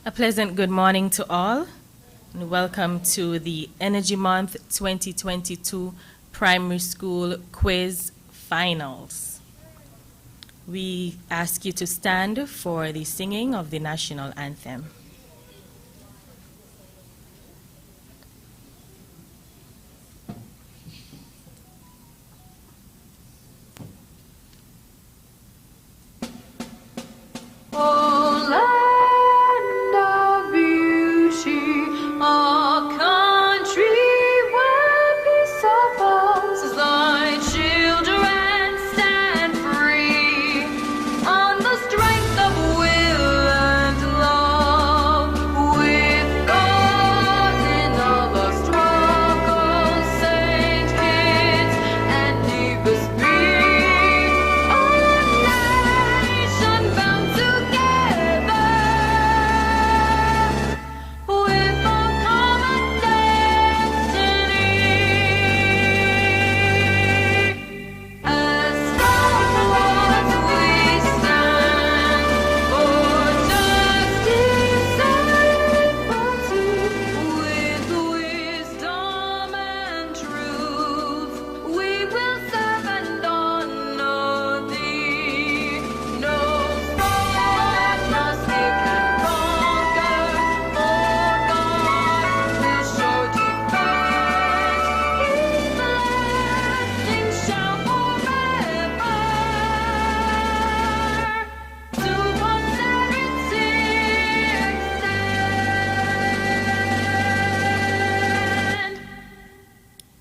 A pleasant good morning to all, and welcome to the Energy Month 2022 Primary School Quiz Finals. We ask you to stand for the singing of the national anthem.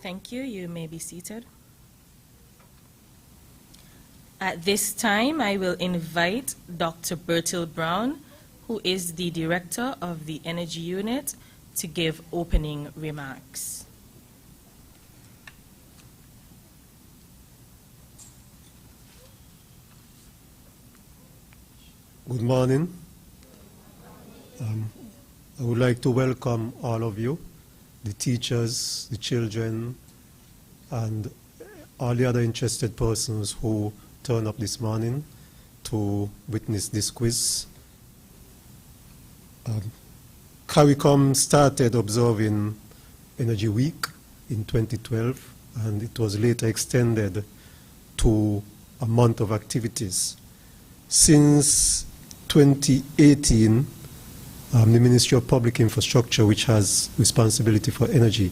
Thank you. You may be seated. At this time, I will invite Dr. Bertil Brown, who is the Director of the Energy Unit, to give opening remarks. Good morning. I would like to welcome all of you, the teachers, the children, and all the other interested persons who turned up this morning to witness this quiz. CARICOM started observing Energy Week in 2012, and it was later extended to a month of activities. Since 2018, the Ministry of Public Infrastructure, which has responsibility for energy,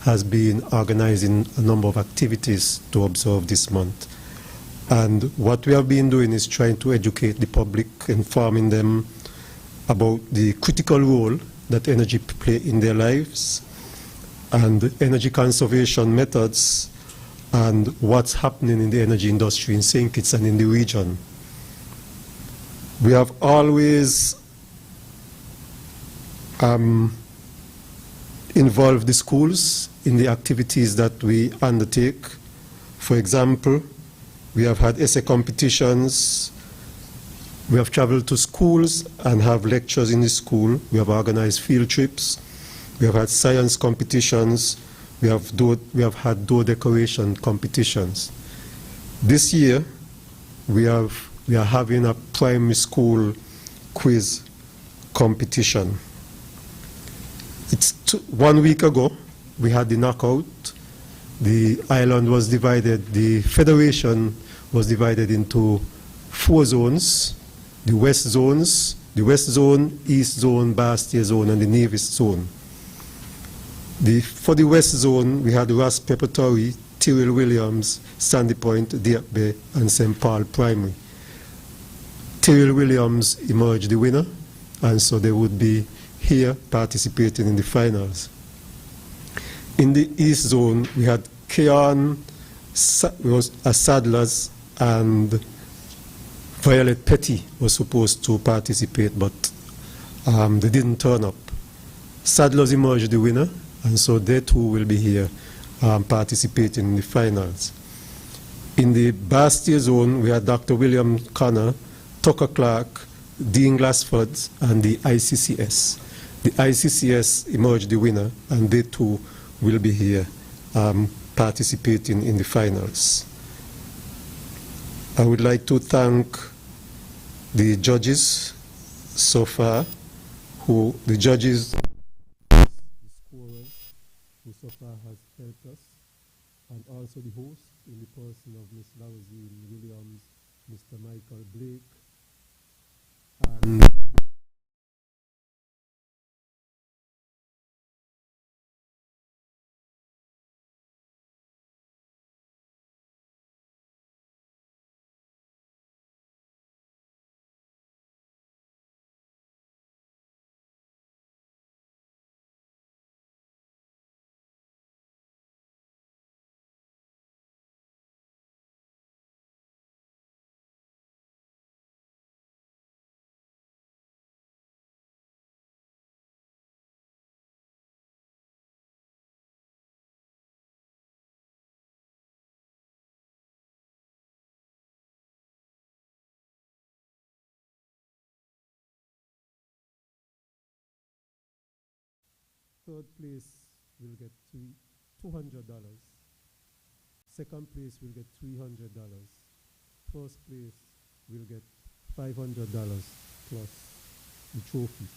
has been organizing a number of activities to observe this month. And what we have been doing is trying to educate the public, informing them about the critical role that energy play in their lives, and energy conservation methods, and what's happening in the energy industry in St. Kitts and in the region. We have always involved the schools in the activities that we undertake. For example, we have had essay competitions. We have traveled to schools and have lectures in the school. We have organized field trips. We have had science competitions. We have had door decoration competitions. This year, we are having a primary school quiz competition. It's 1 week ago, we had the knockout. The island was divided, the federation was divided into 4 zones, the West zones, the West zone, East zone, Bastia zone, and the Nevis zone. For the West zone, we had Ross Preparatory, Tyrrell Williams, Sandy Point, Dieppe Bay, and St. Paul Primary. Tyrrell Williams emerged the winner, and so they would be here participating in the finals. In the East Zone, we had Keon, Sadlers, and Violet Petty was supposed to participate, but they didn't turn up. Sadlers emerged the winner, and so they too will be here participating in the finals. In the Bastia Zone, we had Dr. William Connor, Tucker Clark, Dean Glassford, and the ICCS. The ICCS emerged the winner, and they too will be here participating in the finals. I would like to thank the judges so far who, the judges, the scorers, who so far has helped us, and also the host in the person of Ms. Lauzine Williams, Mr. Michael Blake, and third place will get $200. Second place will get $300. First place will get $500 plus the trophy.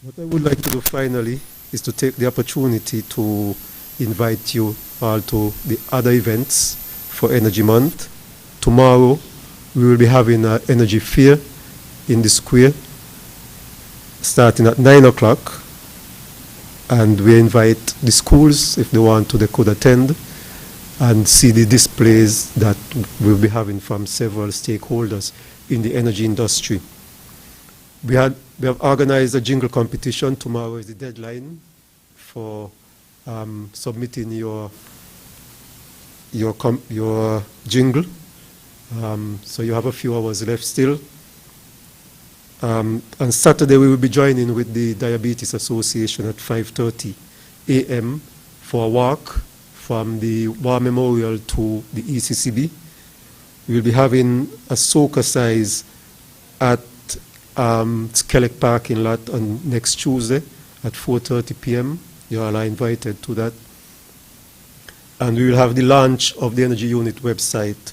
What I would like to do finally is to take the opportunity to invite you all to the other events for Energy Month. Tomorrow we will be having an energy fair in the square starting at 9 o'clock, and we invite the schools, if they want to, they could attend and see the displays that we'll be having from several stakeholders in the energy industry. We have organized a jingle competition. Tomorrow is the deadline for submitting your jingle. So you have a few hours left still. On Saturday, we will be joining with the Diabetes Association at 5:30 a.m. for a walk from the War Memorial to the ECCB. We will be having a soca size at Skellig parking lot on next Tuesday at 4:30 p.m. You all are invited to that. And we will have the launch of the Energy Unit website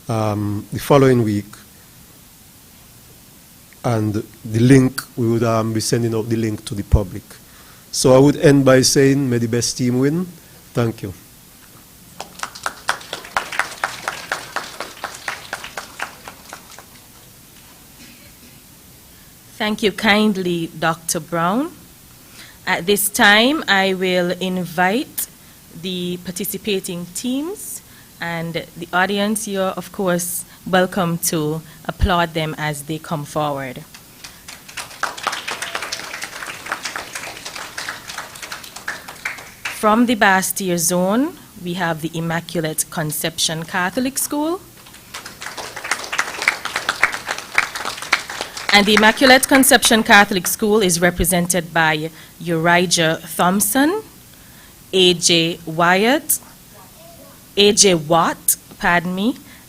the following week. And the link, we would be sending out the link to the public. So I would end by saying, may the best team win. Thank you. Thank you kindly, Dr. Brown. At this time, I will invite the participating teams and the audience. You're, of course, welcome to applaud them as they come forward. From the Bastille Zone, we have the Immaculate Conception Catholic School. And the Immaculate Conception Catholic School is represented by Urijah Thompson, A.J. Watt,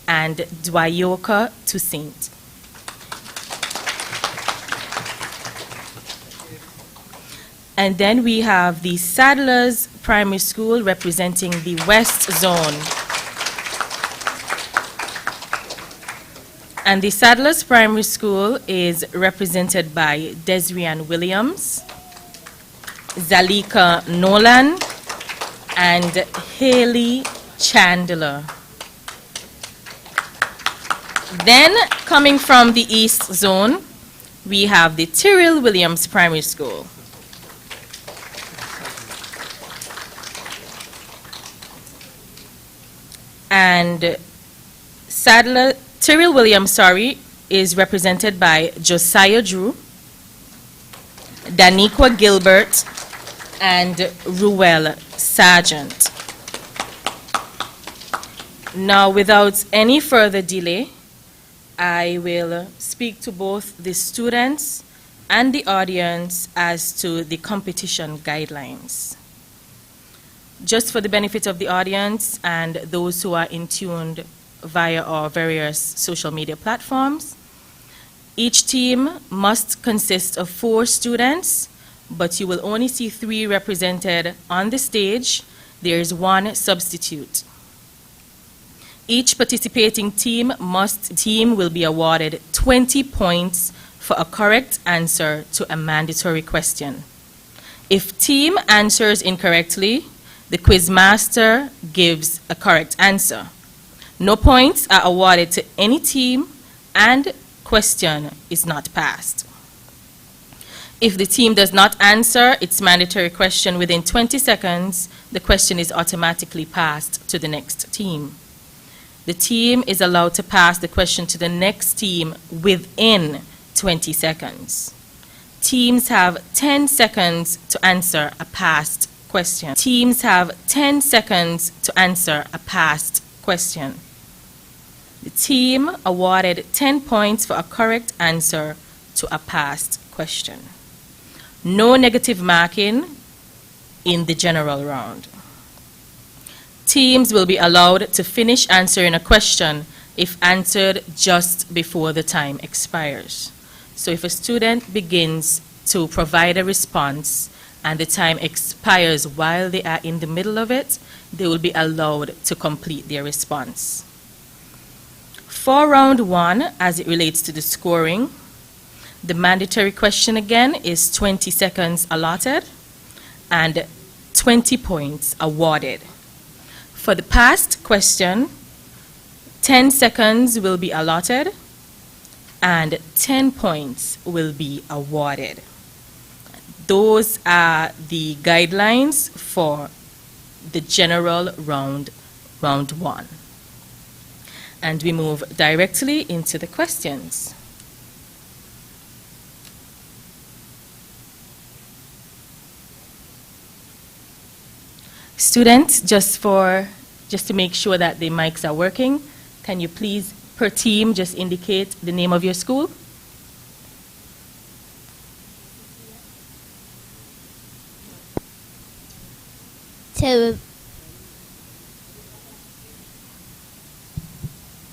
and Dwayoka Toussaint. And then we have the Sadlers Primary School representing the West Zone. And the Sadlers Primary School is represented by Desrian Williams, Zalika Nolan, and Haley Chandler. Then, coming from the East Zone, we have the Tyrrell Williams Primary School. And Tyrrell Williams, is represented by Josiah Drew, Daniqua Gilbert, and Ruel Sargent. Now, without any further delay, I will speak to both the students and the audience as to the competition guidelines. Just for the benefit of the audience and those who are in tuned via our various social media platforms, each team must consist of 4 students, but you will only see 3 represented on the stage. There is 1 substitute. Each participating team will be awarded 20 points for a correct answer to a mandatory question. If team answers incorrectly, the quiz master gives a correct answer. No points are awarded to any team and question is not passed. If the team does not answer its mandatory question within 20 seconds, the question is automatically passed to the next team. The team is allowed to pass the question to the next team within 20 seconds. Teams have 10 seconds to answer a past question. Teams have 10 seconds to answer a past question. The team awarded 10 points for a correct answer to a past question. No negative marking in the general round. Teams will be allowed to finish answering a question if answered just before the time expires. So if a student begins to provide a response and the time expires while they are in the middle of it, they will be allowed to complete their response. For round one, as it relates to the scoring, the mandatory question again is 20 seconds allotted and 20 points awarded. For the past question, 10 seconds will be allotted and 10 points will be awarded. Those are the guidelines for the general round one. And we move directly into the questions. Students, just to make sure that the mics are working, can you please, per team, just indicate the name of your school?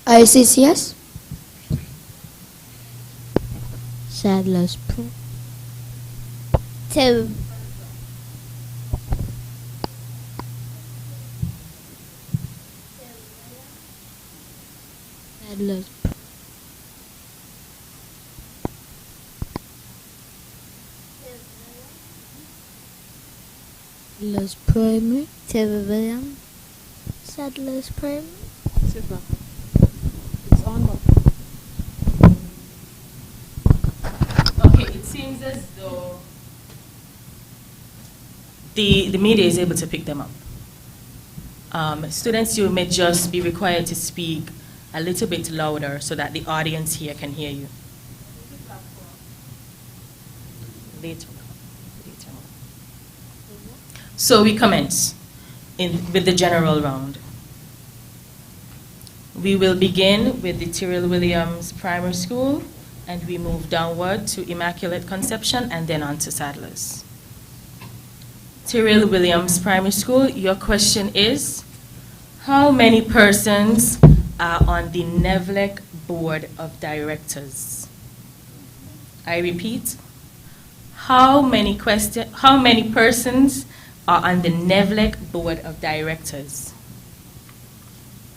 ICCS? Sadler's Pro. Sadler's Primary. Sadler's William. Sadler's Primary. Super. It's on. Okay, it seems as though the media is able to pick them up. Students, you may just be required to speak a little bit louder so that the audience here can hear you. Later. So we commence with the general round. We will begin with the Tyrrell Williams Primary School, and we move downward to Immaculate Conception and then on to Sadler's. Tyrrell Williams Primary School, your question is, how many persons are on the NEVLEC Board of Directors? I repeat, how many persons are on the NEVLEC Board of Directors?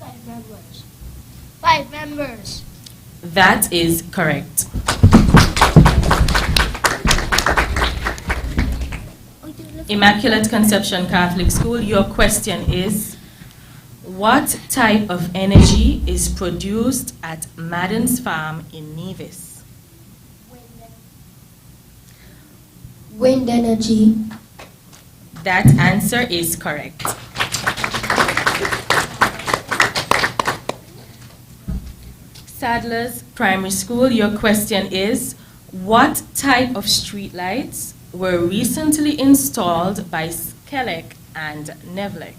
5 members. 5 members. That is correct. Immaculate Conception Catholic School, your question is, what type of energy is produced at Madden's Farm in Nevis? Wind energy. That answer is correct. Sadler's Primary School, your question is, what type of streetlights were recently installed by Skelec and NEVLEC?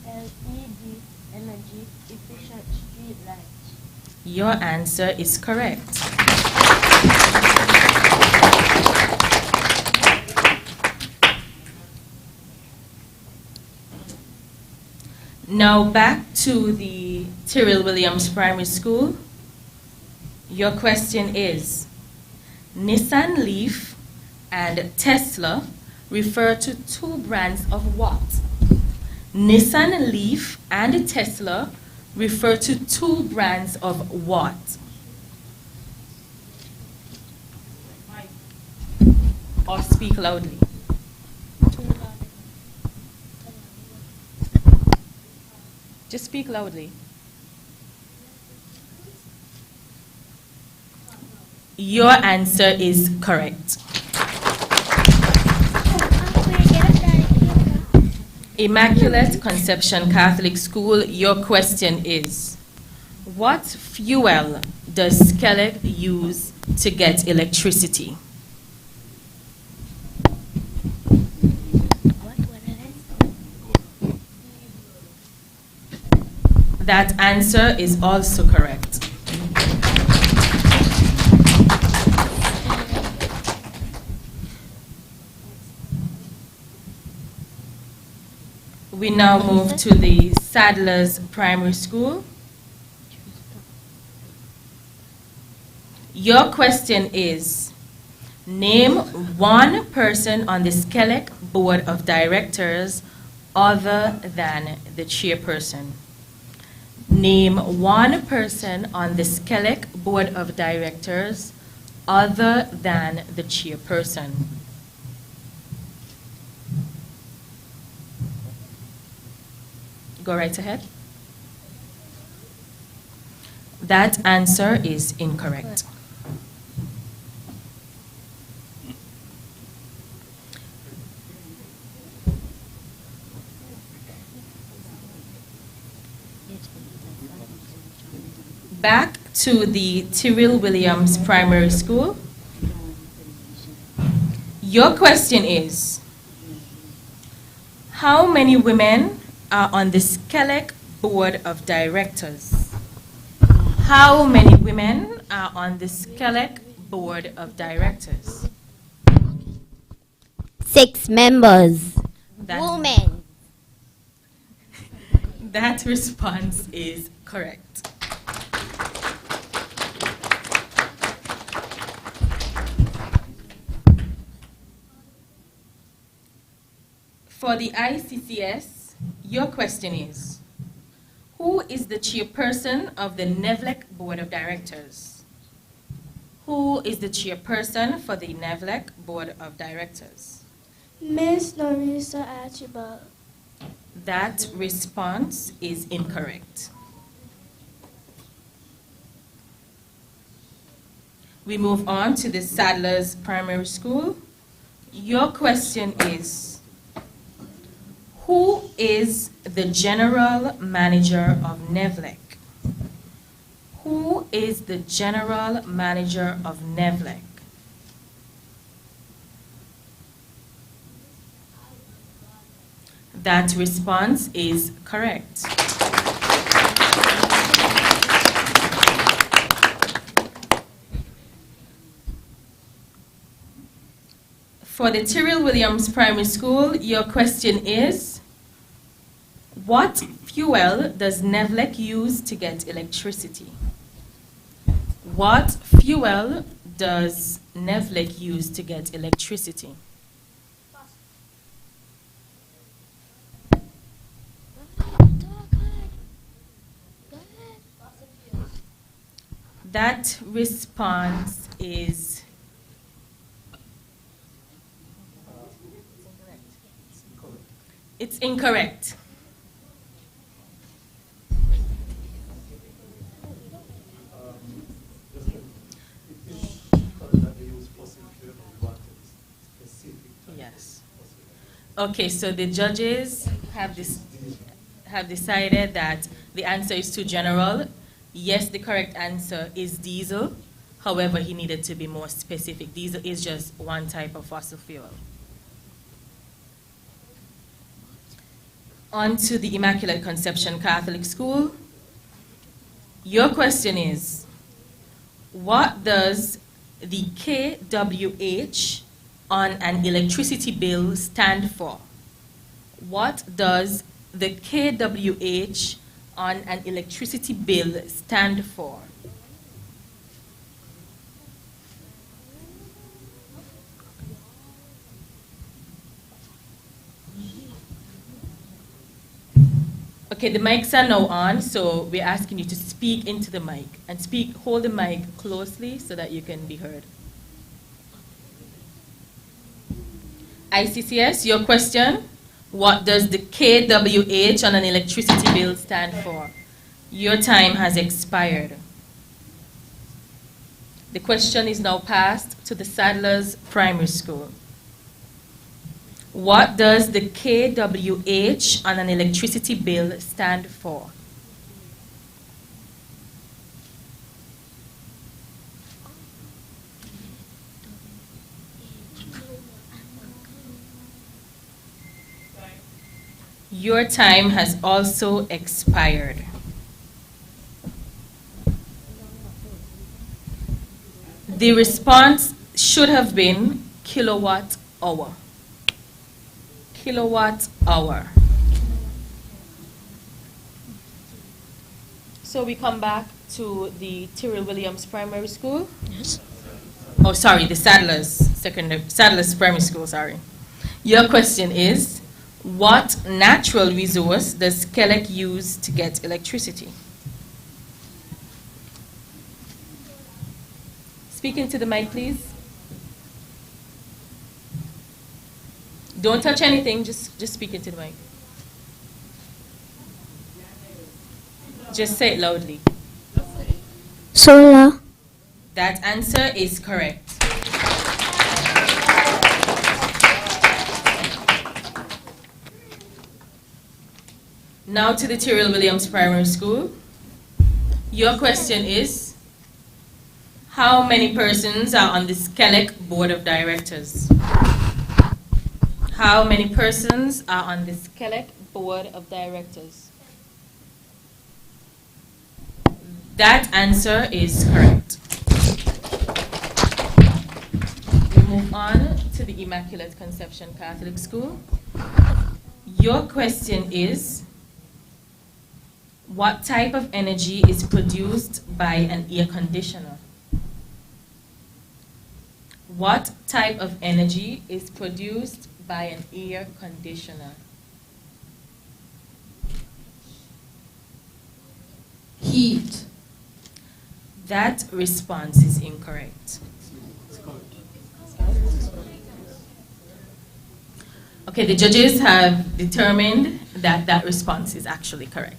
LED energy efficient streetlights. Your answer is correct. Now back to the Tyrrell Williams Primary School. Your question is, Nissan Leaf and Tesla refer to two brands of what? Nissan Leaf and Tesla refer to two brands of what? Or speak loudly. Just speak loudly. Your answer is correct. Immaculate Conception Catholic School, your question is, what fuel does Skellig use to get electricity? That answer is also correct. We now move to the Sadler's Primary School. Your question is, name one person on the Skellig Board of Directors other than the chairperson. Name one person on the Skellig Board of Directors other than the chairperson. Go right ahead. That answer is incorrect. Back to the Tyrrell Williams Primary School. Your question is, how many women are on the Skellig Board of Directors? How many women are on the Skellig Board of Directors? 6 members. That- Women. That response is correct. For the ICCS, your question is, who is the chairperson of the NEVLEC Board of Directors? Who is the chairperson for the NEVLEC Board of Directors? Miss Larissa Archibald. That response is incorrect. We move on to the Sadler's Primary School. Your question is, who is the general manager of NEVLEC? Who is the general manager of NEVLEC? That response is correct. For the Tyrrell Williams Primary School, your question is, what fuel does NEVLEC use to get electricity? What fuel does NEVLEC use to get electricity? That response is it's incorrect. Yes. Okay, so the judges have decided that the answer is too general. Yes, the correct answer is diesel. However, he needed to be more specific. Diesel is just one type of fossil fuel. On to the Immaculate Conception Catholic School. Your question is, what does the KWH on an electricity bill stand for? What does the KWH on an electricity bill stand for? Okay, the mics are now on, so we're asking you to speak into the mic and hold the mic closely so that you can be heard. ICCS, your question. What does the kWh on an electricity bill stand for? Your time has expired. The question is now passed to the Sadler's Primary School. What does the kWh on an electricity bill stand for? Your time has also expired. The response should have been kilowatt hour. Kilowatt hour. So we come back to the Tyrrell Williams Primary School. Yes. Oh, sorry, the Sadler's Primary School, sorry. Your question is, what natural resource does Kelec use to get electricity? Speak into the mic, please. Don't touch anything, just speak into the mic. Just say it loudly. Solar. That answer is correct. Now to the Tyrrell Williams Primary School. Your question is, how many persons are on the Kelec Board of Directors? How many persons are on the Kelec Board of Directors? That answer is correct. We move on to the Immaculate Conception Catholic School. Your question is, what type of energy is produced by an air conditioner? What type of energy is produced by an air conditioner? Heat. That response is incorrect. Okay, the judges have determined that that response is actually correct.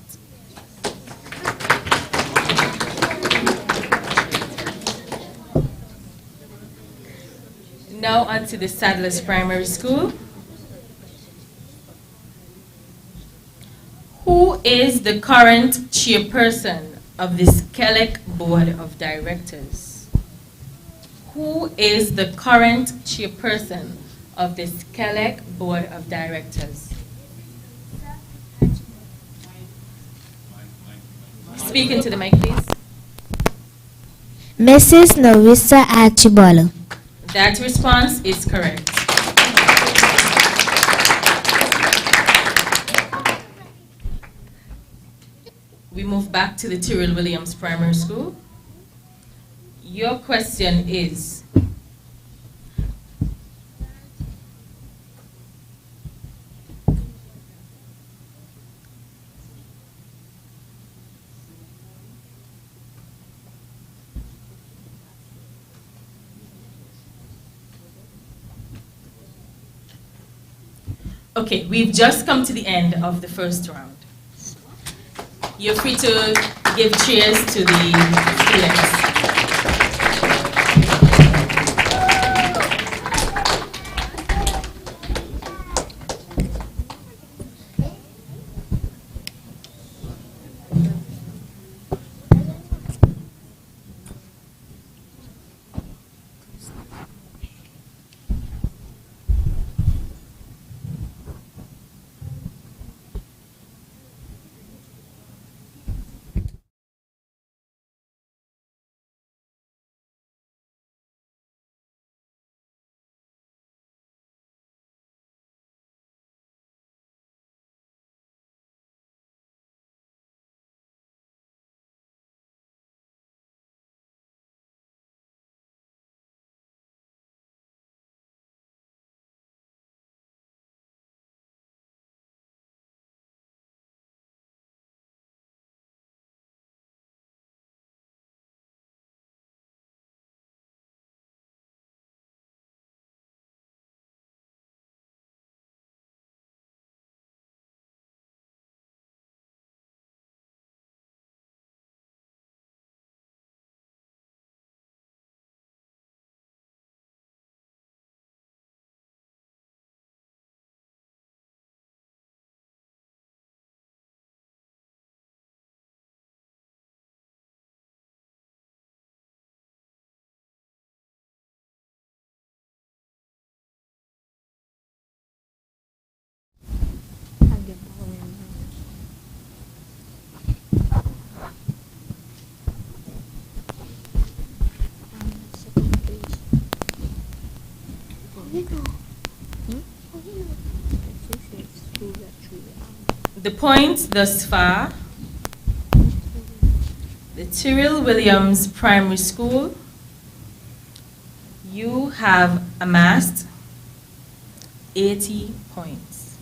Now on to the Sadler's Primary School. Who is the current chairperson of this Kelec Board of Directors? Who is the current chairperson of this Kelec Board of Directors? Speak into the mic, please. Mrs. Narissa Archibald. That response is correct. We move back to the Tyrrell Williams Primary School. Your question is, okay, we've just come to the end of the first round. You're free to give cheers to the students. The points thus far: the Tyrrell Williams Primary School, you have amassed 80 points.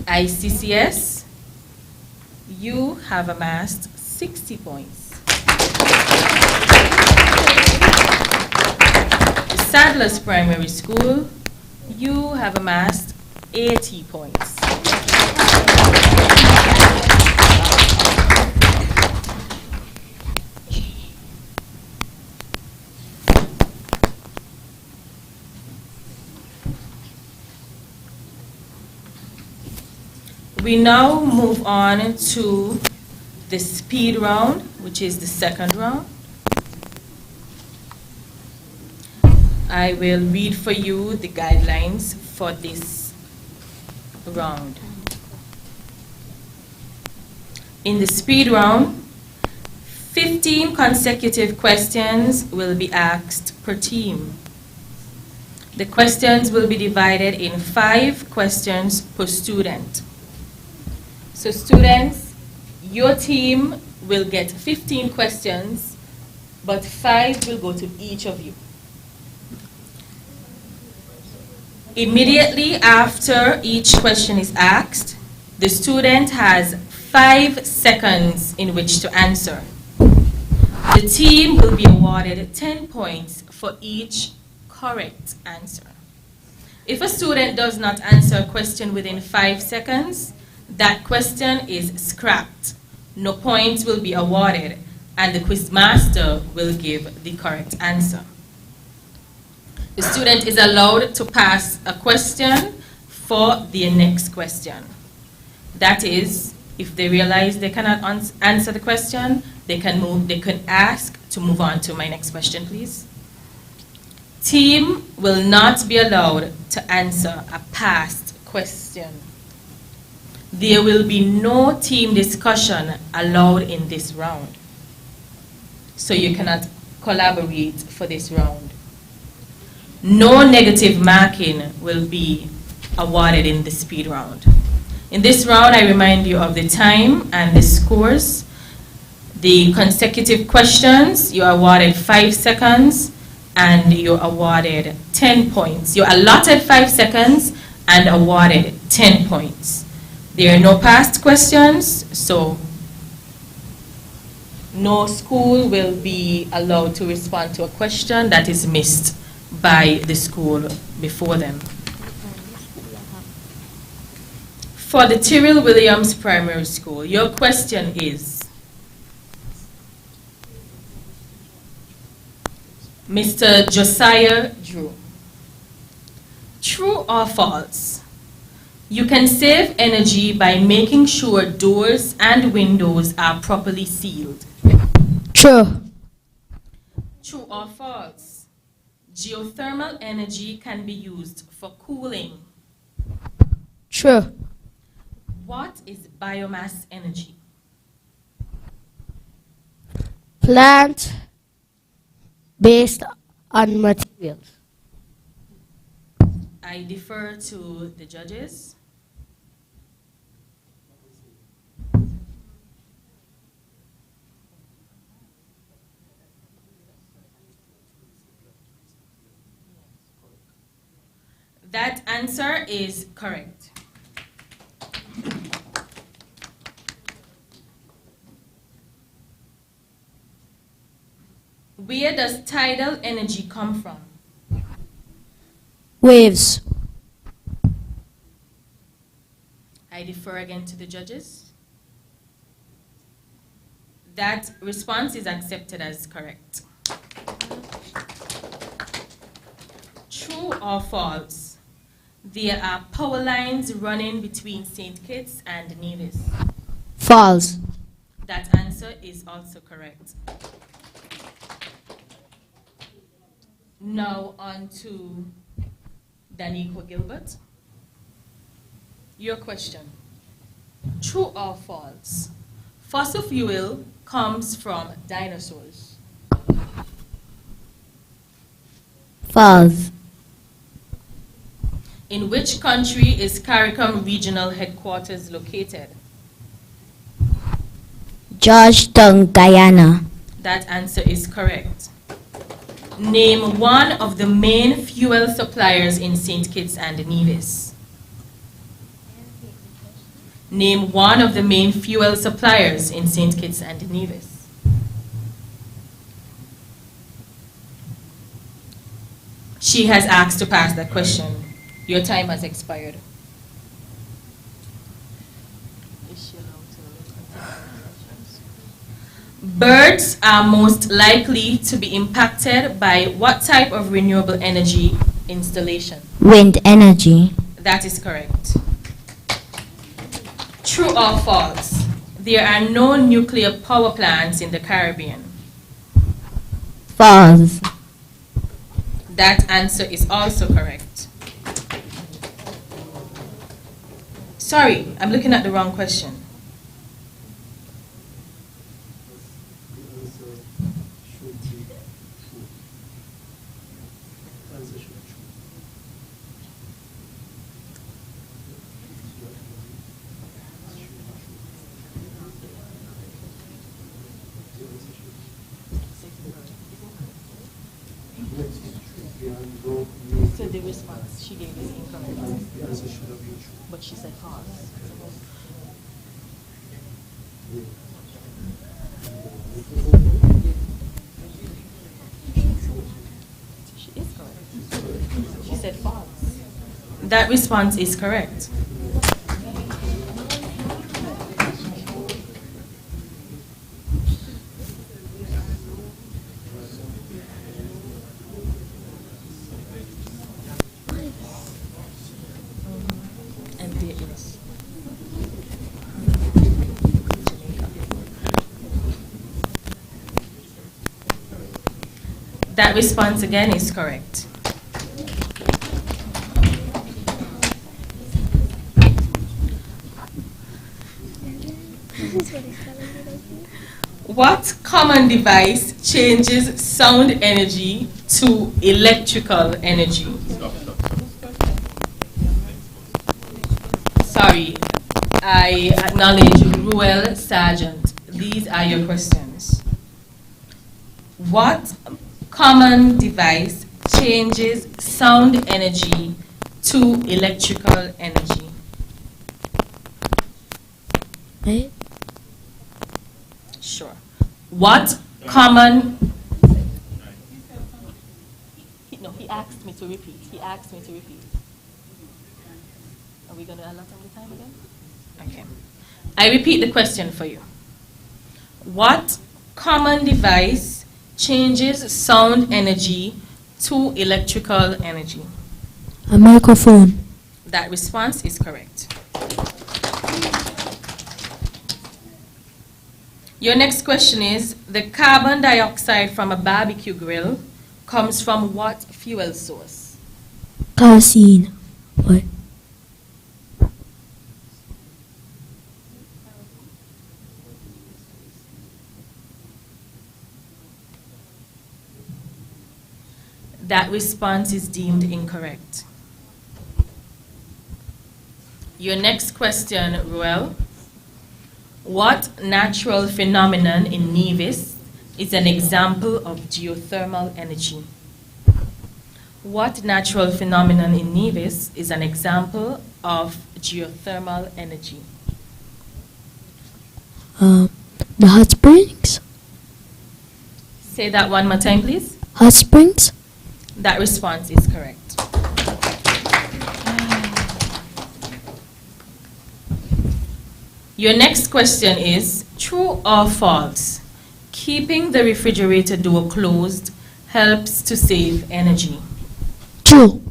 ICCS, you have amassed 60 points. The Sadler's Primary School, you have amassed 80 points. We now move on to the speed round, which is the second round. I will read for you the guidelines for this round. In the speed round, 15 consecutive questions will be asked per team. The questions will be divided in 5 questions per student. So students, your team will get 15 questions, but 5 will go to each of you. Immediately after each question is asked, the student has 5 seconds in which to answer. The team will be awarded 10 points for each correct answer. If a student does not answer a question within 5 seconds, that question is scrapped. No points will be awarded, and the quiz master will give the correct answer. The student is allowed to pass a question for the next question. That is, if they realize they cannot answer the question, they can ask to move on to my next question, please. Team will not be allowed to answer a past question. There will be no team discussion allowed in this round. So you cannot collaborate for this round. No negative marking will be awarded in the speed round. In this round, I remind you of the time and the scores. The consecutive questions, you are awarded 5 seconds and you're awarded 10 points. You're allotted 5 seconds and awarded 10 points. There are no past questions, so no school will be allowed to respond to a question that is missed by the school before them. For the Tyrrell Williams Primary School, your question is, Mr. Josiah Drew, true or false? You can save energy by making sure doors and windows are properly sealed. True. True or false? Geothermal energy can be used for cooling. True. What is biomass energy? Plant based on materials. I defer to the judges. That answer is correct. Where does tidal energy come from? Waves. I defer again to the judges. That response is accepted as correct. True or false? There are power lines running between St. Kitts and Nevis. False. That answer is also correct. Now on to Danico Gilbert. Your question. True or false? Fossil fuel comes from dinosaurs. False. In which country is CARICOM Regional Headquarters located? Georgetown, Guyana. That answer is correct. Name one of the main fuel suppliers in St. Kitts and Nevis. Name one of the main fuel suppliers in St. Kitts and Nevis. She has asked to pass that question. Your time has expired. Birds are most likely to be impacted by what type of renewable energy installation? Wind energy. That is correct. True or false? There are no nuclear power plants in the Caribbean. False. That answer is also correct. Sorry, I'm looking at the wrong question. So the response she gave is incorrect. But she said false. She is correct. She said false. That response is correct. And there is. That response again is correct. What common device changes sound energy to electrical energy? Sorry, I acknowledge Ruel Sargent. These are your questions. What common device changes sound energy to electrical energy? Eh? Sure. What common... He asked me to repeat. Are we going to allot him the time again? Okay. I repeat the question for you. What common device changes sound energy to electrical energy? A microphone. That response is correct. Your next question is, the carbon dioxide from a barbecue grill comes from what fuel source? Kerosene. What? That response is deemed incorrect. Your next question, Ruel. What natural phenomenon in Nevis is an example of geothermal energy? What natural phenomenon in Nevis is an example of geothermal energy? The hot springs. Say that one more time, please. Hot springs. That response is correct. Your next question is, true or false? Keeping the refrigerator door closed helps to save energy. True.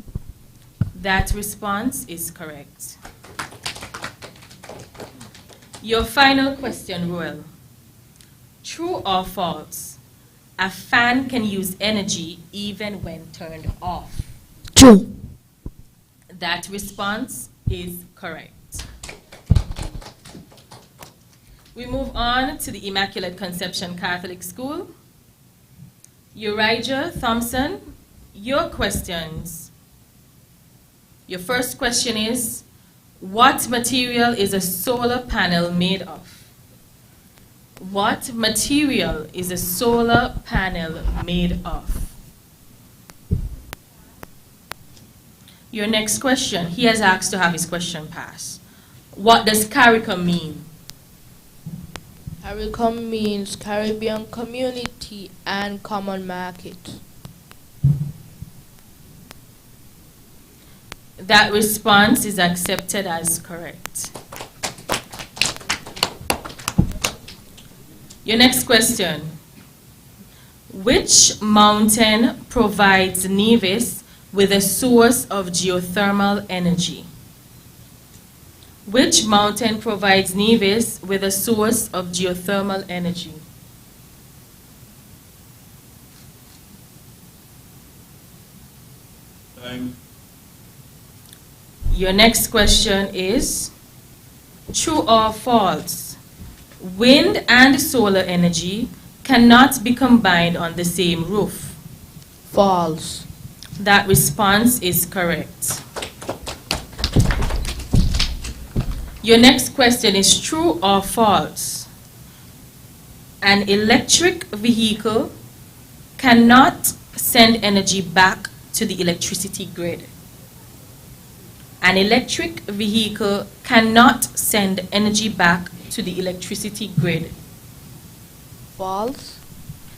That response is correct. Your final question, Ruel. True or false? A fan can use energy even when turned off. True. That response is correct. We move on to the Immaculate Conception Catholic School. Urijah Thompson, Your questions. Your first question is, what material is a solar panel made of? What material is a solar panel made of? Your next question, he has asked to have his question passed. What does CARICOM mean? CARICOM means Caribbean Community and Common Market. That response is accepted as correct. Your next question. Which mountain provides Nevis with a source of geothermal energy? Which mountain provides Nevis with a source of geothermal energy? Time. Your next question is, true or false? Wind and solar energy cannot be combined on the same roof. False. That response is correct. Your next question is true or false? An electric vehicle cannot send energy back to the electricity grid. An electric vehicle cannot send energy back to the electricity grid. False.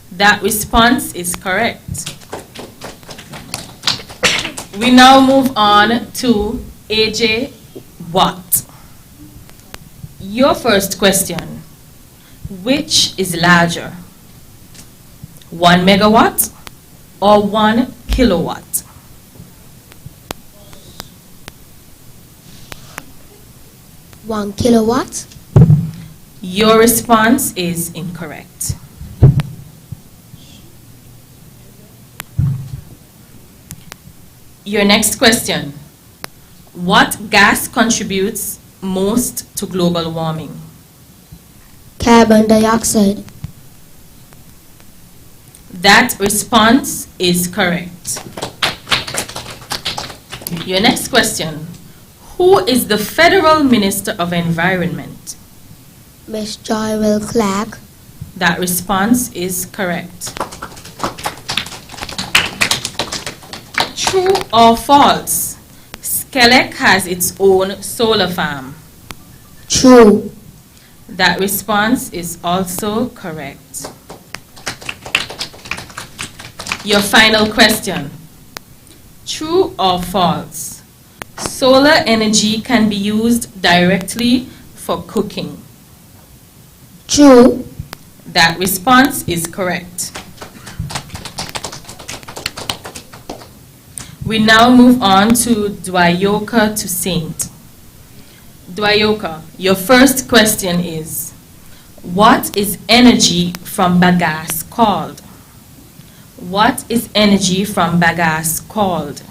That response is correct. We now move on to AJ Watt. Your first question, which is larger? 1 megawatt or 1 kilowatt? One kilowatt. Your response is incorrect. Your next question. What gas contributes most to global warming? Carbon dioxide. That response is correct. Your next question. Who is the Federal Minister of Environment? Miss Joy Clark. That response is correct. True or false? Skelec has its own solar farm. True. That response is also correct. Your final question. True or false? Solar energy can be used directly for cooking. True. That response is correct. We now move on to Dwayoka to Saint. Dwayoka, your first question is, what is energy from bagasse called? What is energy from bagasse called?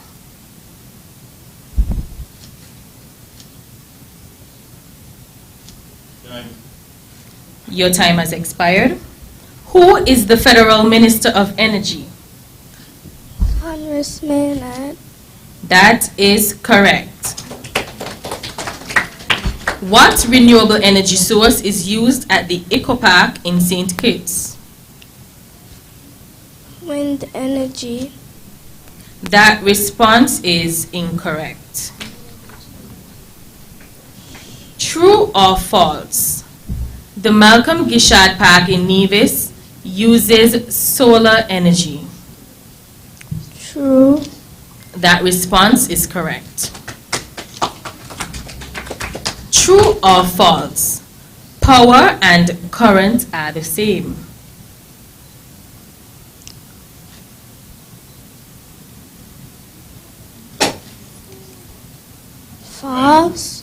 Time. Your time has expired. Who is the Federal Minister of Energy? Congressman Maynard. That is correct. What renewable energy source is used at the Eco Park in St. Kitts? Wind energy. That response is incorrect. True or false? The Malcolm Gishad Park in Nevis uses solar energy. True. That response is correct. True or false? Power and current are the same. False.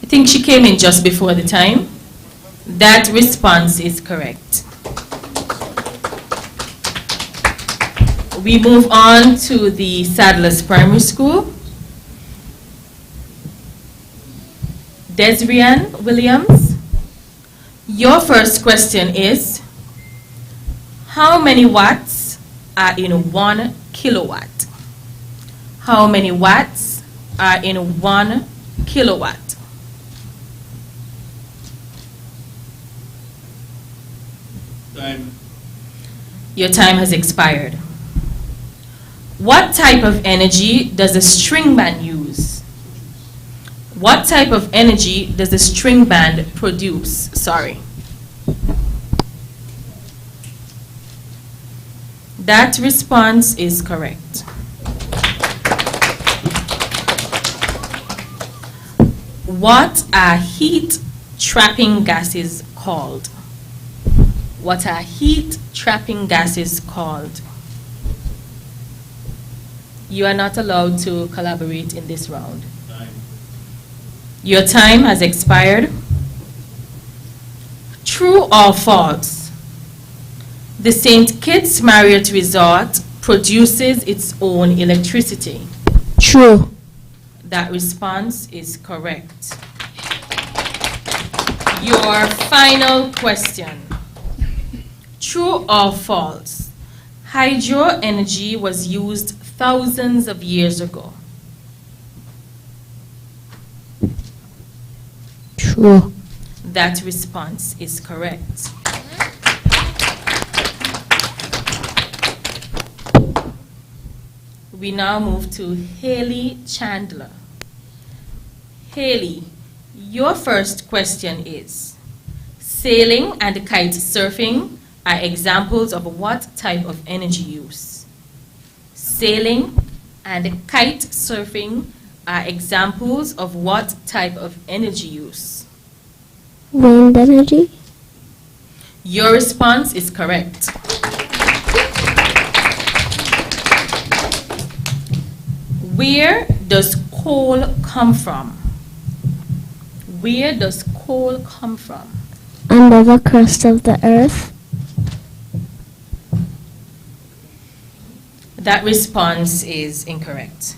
I think she came in just before the time. That response is correct. We move on to the Sadler's Primary School. Desrian Williams, your first question is, How many watts are in 1 kilowatt? How many watts are in 1 kilowatt? Time. Your time has expired. What type of energy does a string band use? What type of energy does a string band produce? Sorry. That response is correct. What are heat trapping gases called? What are heat trapping gases called? You are not allowed to collaborate in this round. Time. Your time has expired. True or false? The St. Kitts Marriott Resort produces its own electricity. True. That response is correct. Your final question. True or false? Hydro energy was used thousands of years ago. True. That response is correct. We now move to Haley Chandler. Haley, your first question is, sailing and kite surfing are examples of what type of energy use? Sailing and kite surfing are examples of what type of energy use? Wind energy. Your response is correct. Where does coal come from? Where does coal come from? Under the crust of the earth. That response is incorrect.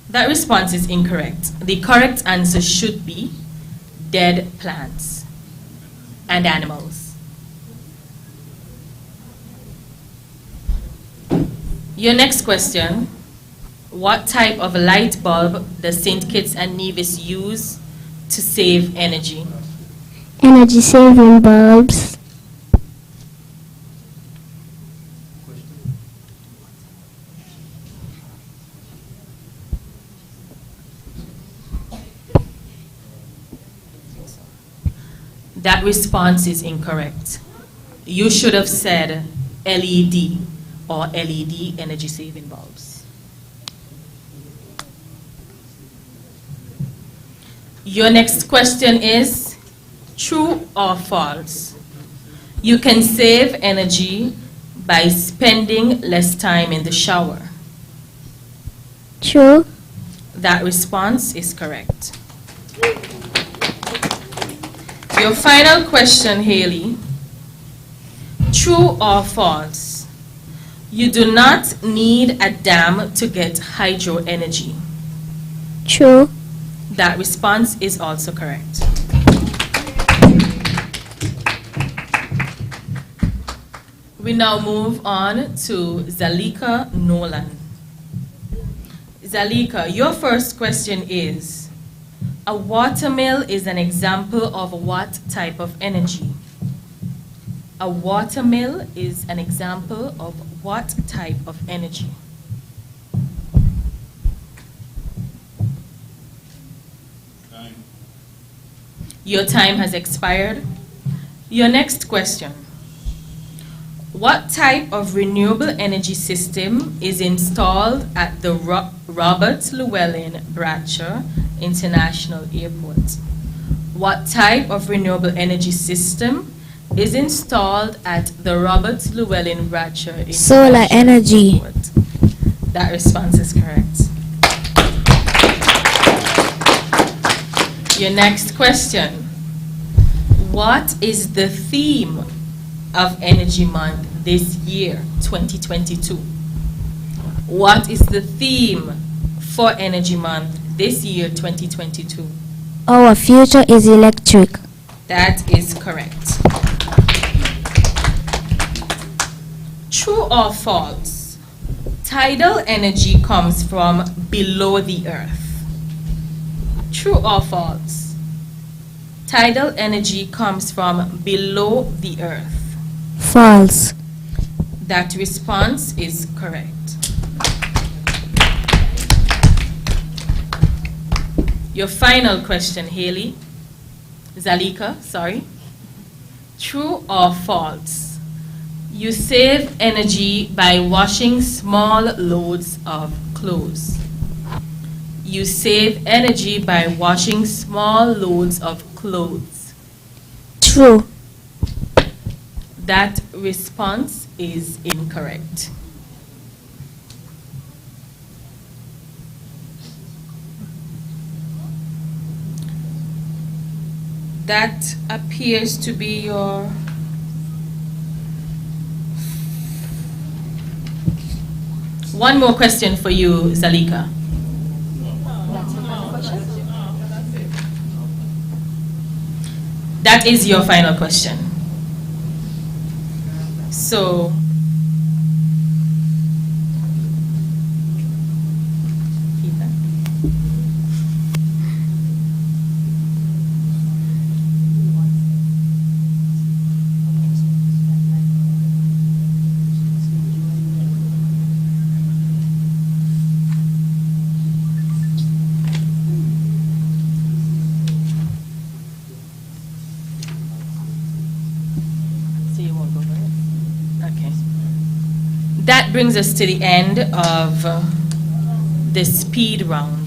That response is incorrect. The correct answer should be dead plants and animals. Your next question, what type of light bulb does St. Kitts and Nevis use to save energy? Energy saving bulbs. That response is incorrect. You should have said LED or LED energy saving bulbs. Your next question is true or false? You can save energy by spending less time in the shower. True. That response is correct. Your final question, Haley. True or false? You do not need a dam to get hydro energy. True. That response is also correct. We now move on to Zalika Nolan. Zalika, your first question is, a watermill is an example of what type of energy? A watermill is an example of what type of energy? Time. Your time has expired. Your next question. What type of renewable energy system is installed at the Robert Llewellyn Bratcher International Airport? What type of renewable energy system is installed at the Robert Llewellyn Bratcher International Solar energy. Airport? That response is correct. Your next question. What is the theme of Energy Month this year, 2022? What is the theme for Energy Month this year, 2022? Our future is electric. That is correct. True or false? Tidal energy comes from below the earth. True or false? Tidal energy comes from below the earth. False. That response is correct. Your final question, Haley. Zalika, sorry. True or false? You save energy by washing small loads of clothes. You save energy by washing small loads of clothes. True. That response is incorrect. That appears to be your one more question for you, Zalika. That is your final question. So, Peter? So you won't go over it? Okay. That brings us to the end of the speed round.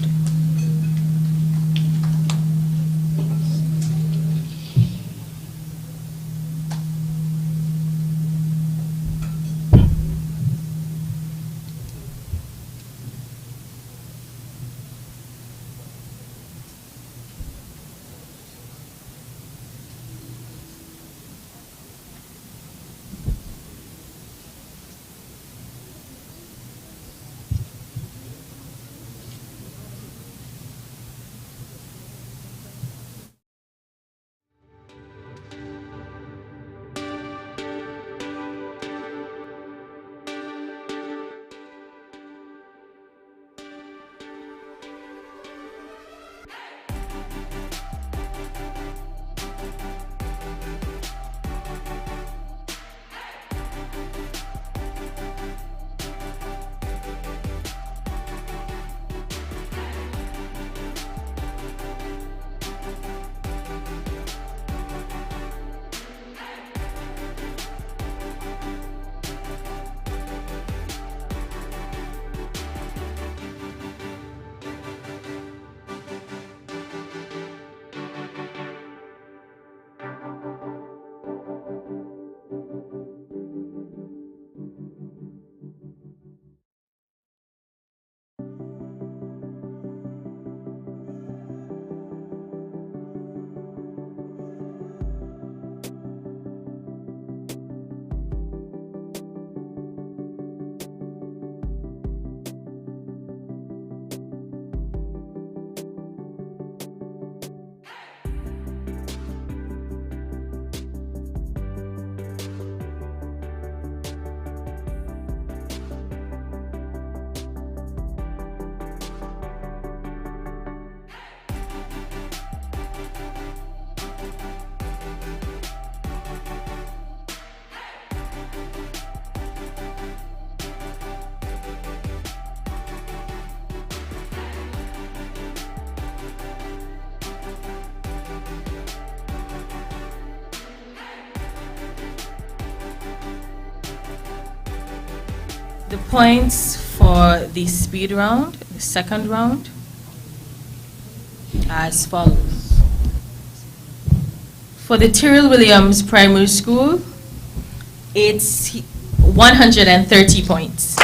The points for the speed round, the second round, as follows. For the Tyrrell Williams Primary School, it's 130 points.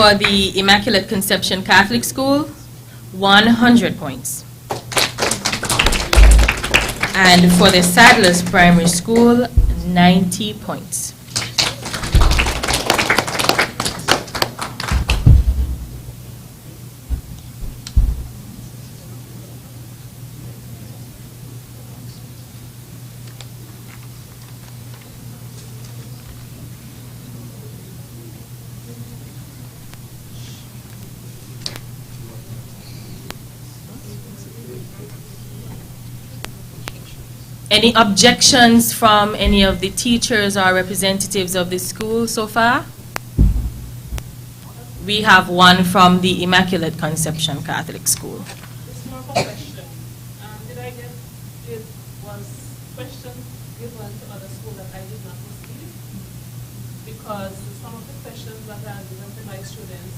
For the Immaculate Conception Catholic School, 100 points. And for the Sadler's Primary School, 90 points. Any objections from any of the teachers or representatives of the school so far? We have one from the Immaculate Conception Catholic School. It's more of a question. Did I get, was questions given to other schools that I did not receive? Because some of the questions that are given to my students,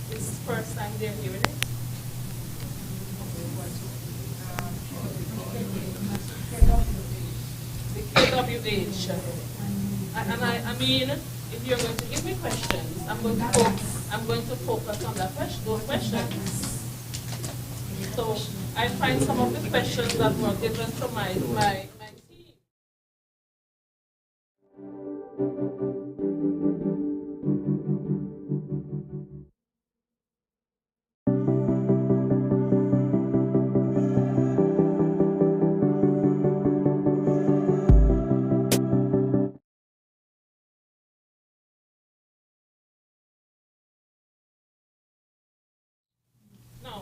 it's the first time they're hearing it. The KWH. I mean, if you're going to give me questions, I'm going to focus on those questions. So I find some of the questions that were given to my team.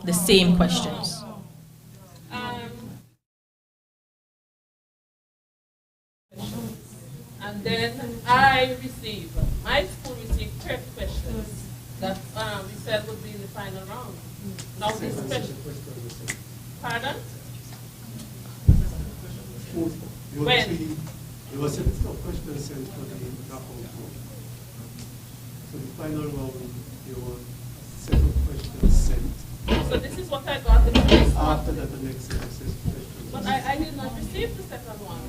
The same questions. And then my school received 30 questions that we said would be in the final round. Now this question, pardon? When? There was a list of questions sent for the knockout round. So the final round, there were 7 questions sent. So this is what I got in the first one. After that, the next set of questions. But I did not receive the second one.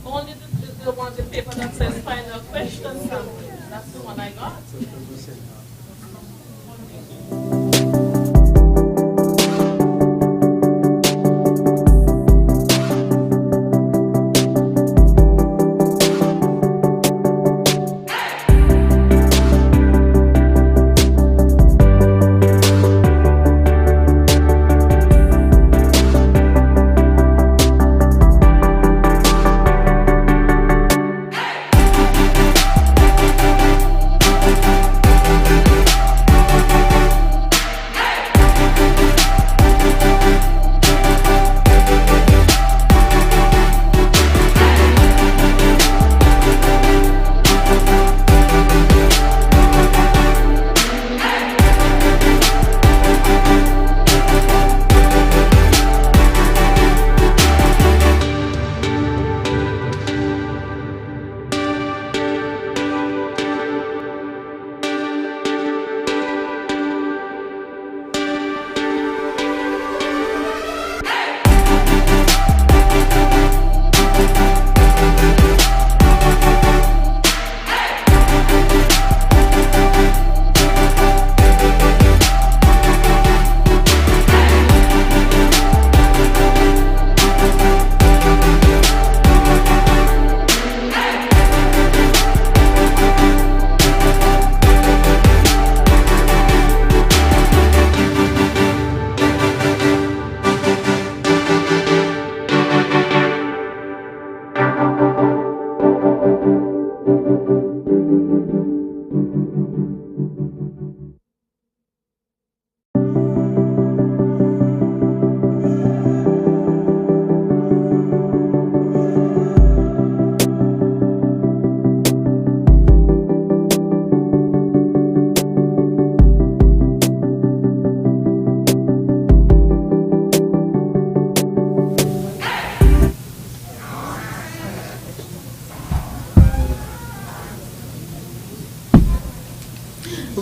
Only the one, the paper that says final question sample. That's the one I got.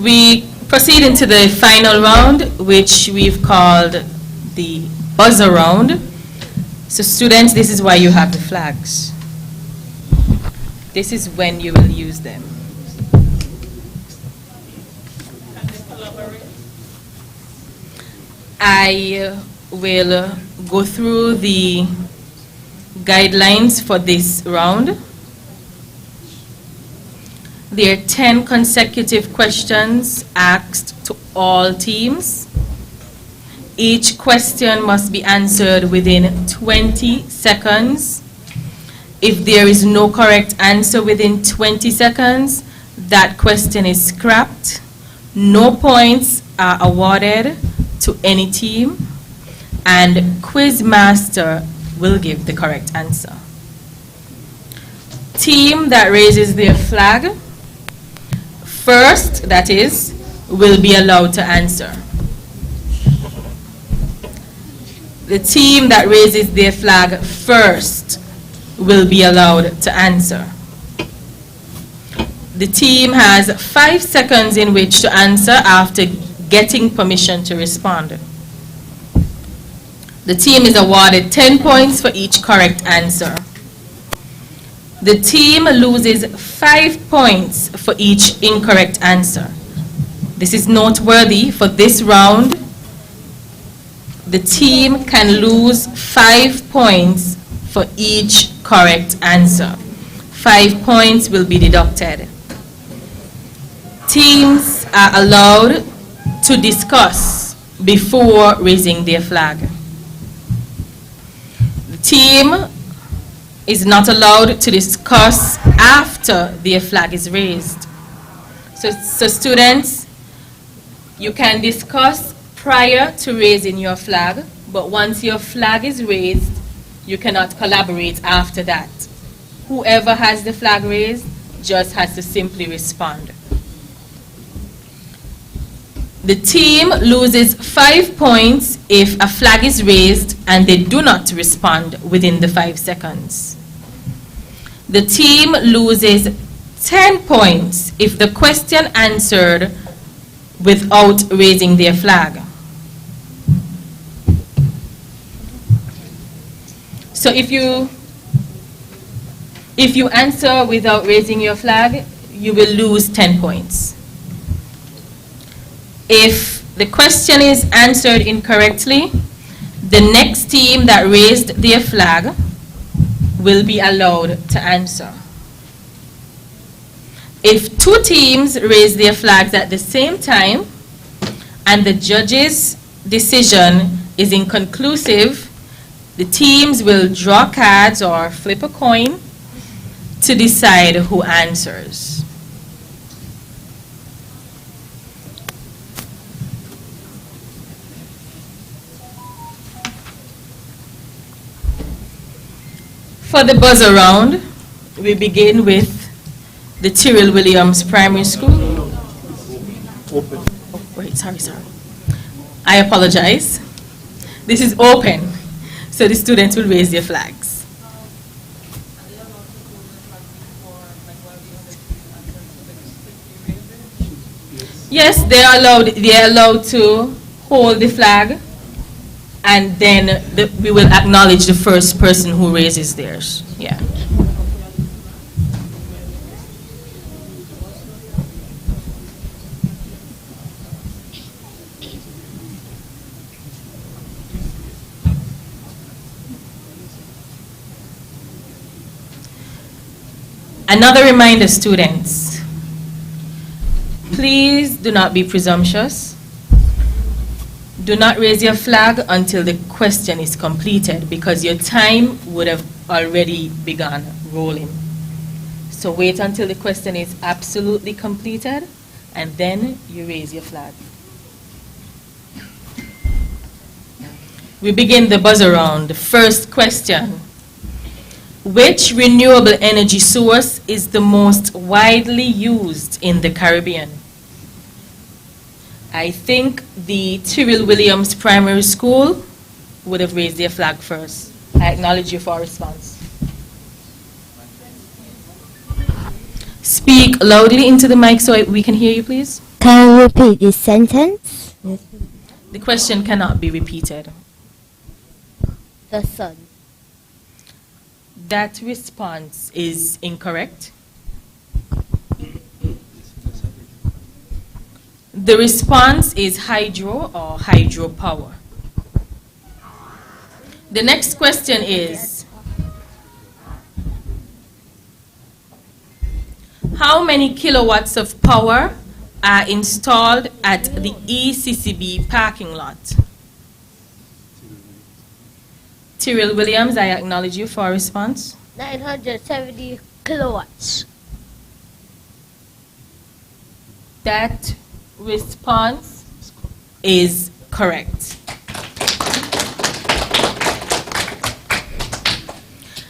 We proceed into the final round, which we've called the buzzer round. So students, this is why you have the flags. This is when you will use them. Can they collaborate? I will go through the guidelines for this round. There are 10 consecutive questions asked to all teams. Each question must be answered within 20 seconds. If there is no correct answer within 20 seconds, that question is scrapped. No points are awarded to any team, and quiz master will give the correct answer. Team that raises their flag first, that is, will be allowed to answer. The team that raises their flag first will be allowed to answer. The team has 5 seconds in which to answer after getting permission to respond. The team is awarded 10 points for each correct answer. The team loses 5 points for each incorrect answer. This is noteworthy for this round. The team can lose 5 points for each correct answer. 5 points will be deducted. Teams are allowed to discuss before raising their flag. The team is not allowed to discuss after their flag is raised. So students, you can discuss prior to raising your flag, but once your flag is raised, you cannot collaborate after that. Whoever has the flag raised just has to simply respond. The team loses 5 points if a flag is raised and they do not respond within the 5 seconds. The team loses 10 points if the question answered without raising their flag. So if you answer without raising your flag, you will lose 10 points. If the question is answered incorrectly, the next team that raised their flag will be allowed to answer. If 2 teams raise their flags at the same time and the judge's decision is inconclusive, the teams will draw cards or flip a coin to decide who answers. For the buzzer round, we begin with the Tyrrell Williams Primary School. Open. Oh, wait, sorry. I apologize. This is open, so the students will raise their flags. Yes, they are allowed to hold the flag, and then we will acknowledge the first person who raises theirs. Yeah. Another reminder, students, please do not be presumptuous. Do not raise your flag until the question is completed, because your time would have already begun rolling. So wait until the question is absolutely completed, and then you raise your flag. We begin the buzzer round. The first question: which renewable energy source is the most widely used in the Caribbean? I think the Tyrrell Williams Primary School would have raised their flag first. I acknowledge you for a response. Speak loudly into the mic so we can hear you, please. Can you repeat this sentence? The question cannot be repeated. The sun. That response is incorrect. The response is hydro or hydropower. The next question is, how many kilowatts of power are installed at the ECCB parking lot? Tyrell Williams, I acknowledge you for a response. 970 kilowatts. That response is correct.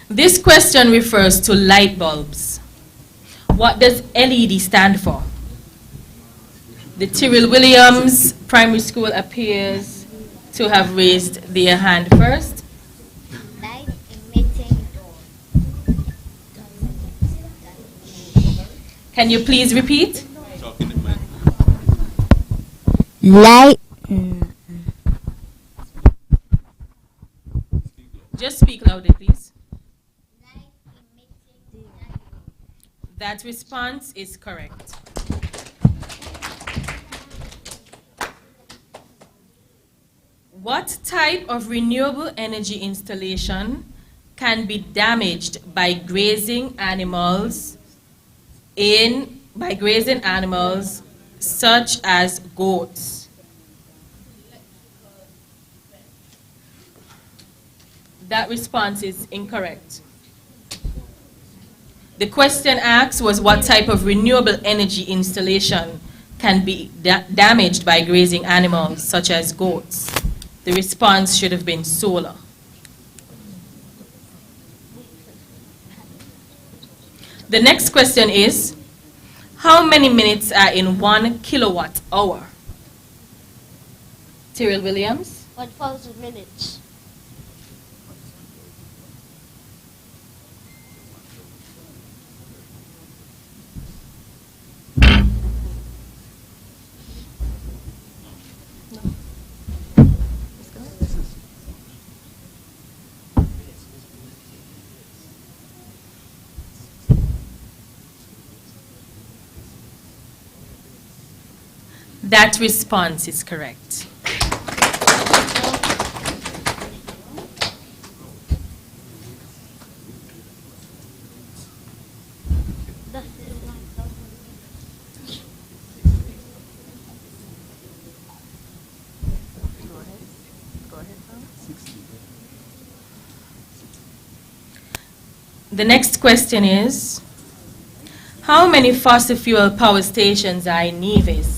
This question refers to light bulbs. What does LED stand for? The Tyrell Williams Primary School appears to have raised their hand first. Light emitting Can you please repeat? Talking to man. light Just speak louder, please. That response is correct. What type of renewable energy installation can be damaged by grazing animals such as goats? That response is incorrect. The question asked was what type of renewable energy installation can be damaged by grazing animals such as goats. The response should have been solar. The next question is, how many minutes are in 1 kilowatt hour? Tyrell Williams? 1,000 minutes. That response is correct. The next question is, how many fossil fuel power stations are in Nevis?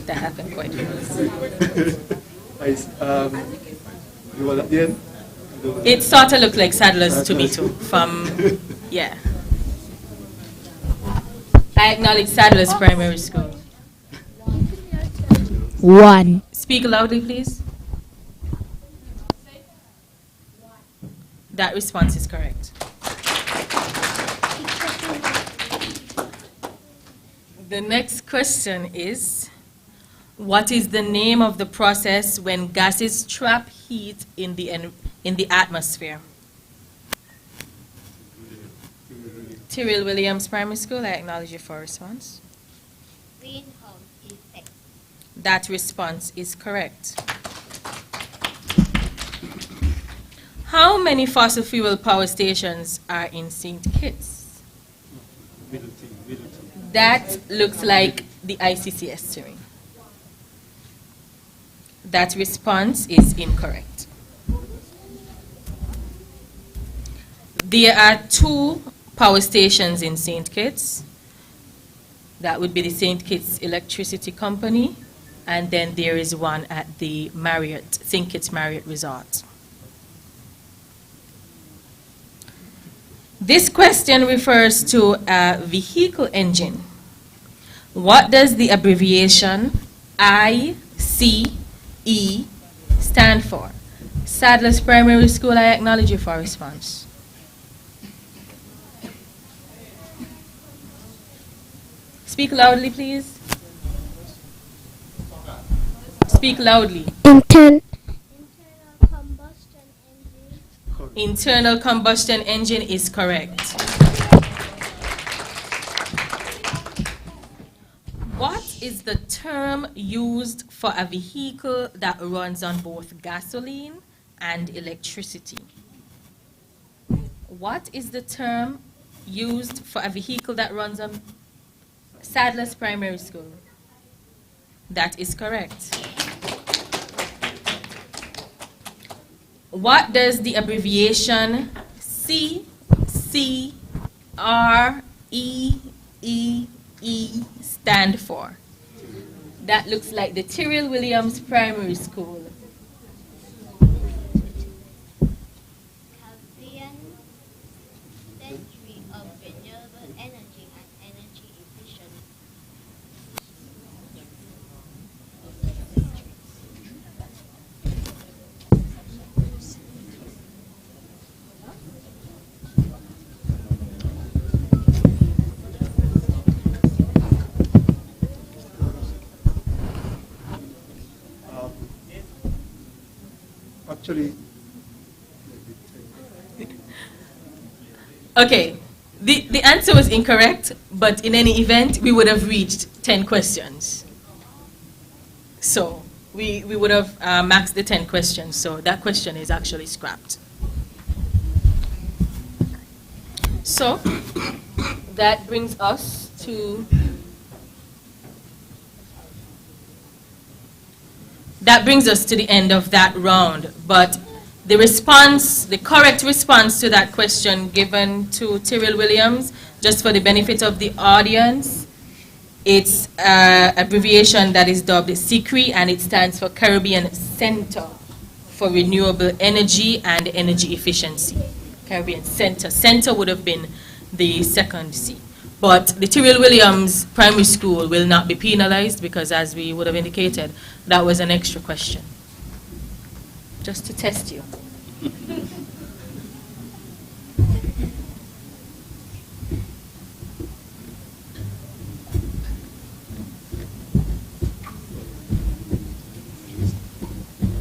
That happened quite fast. You want at the end? It sort of looked like Sadler's to me too, yeah. I acknowledge Sadler's Primary School. 1. Speak loudly, please. That response is correct. The next question is, what is the name of the process when gases trap heat in the atmosphere? Tyrell Williams Primary School, I acknowledge you for a response. Greenhouse effect. That response is correct. How many fossil fuel power stations are in St. Kitts? That looks like the ICCS to me. That response is incorrect. There are 2 power stations in St. Kitts. That would be the St. Kitts Electricity Company, and then there is one at the Marriott, St. Kitts Marriott Resort. This question refers to a vehicle engine. What does the abbreviation ICE stand for? Sadler's Primary School, I acknowledge you for a response. Speak loudly, please. Speak loudly. Internal Internal combustion engine is correct. What is the term used for a vehicle that runs on both gasoline and electricity? What is the term used for a vehicle that runs on Sadler's Primary School? That is correct. What does the abbreviation CCREEE stand for? That looks like the Tyrrell Williams Primary School. Caribbean Century of Renewable Energy and Energy Efficiency. Actually, Okay, the answer was incorrect, but in any event, we would have reached 10 questions. So we would have maxed the 10 questions, so that question is actually scrapped. So that brings us to the end of that round, but the correct response to that question given to Tyrrell Williams, just for the benefit of the audience, it's an abbreviation that is dubbed CCRE, and it stands for Caribbean Center for Renewable Energy and Energy Efficiency. Caribbean Center. Center would have been the second C. But the Tyrrell Williams Primary School will not be penalized because, as we would have indicated, that was an extra question. Just to test you.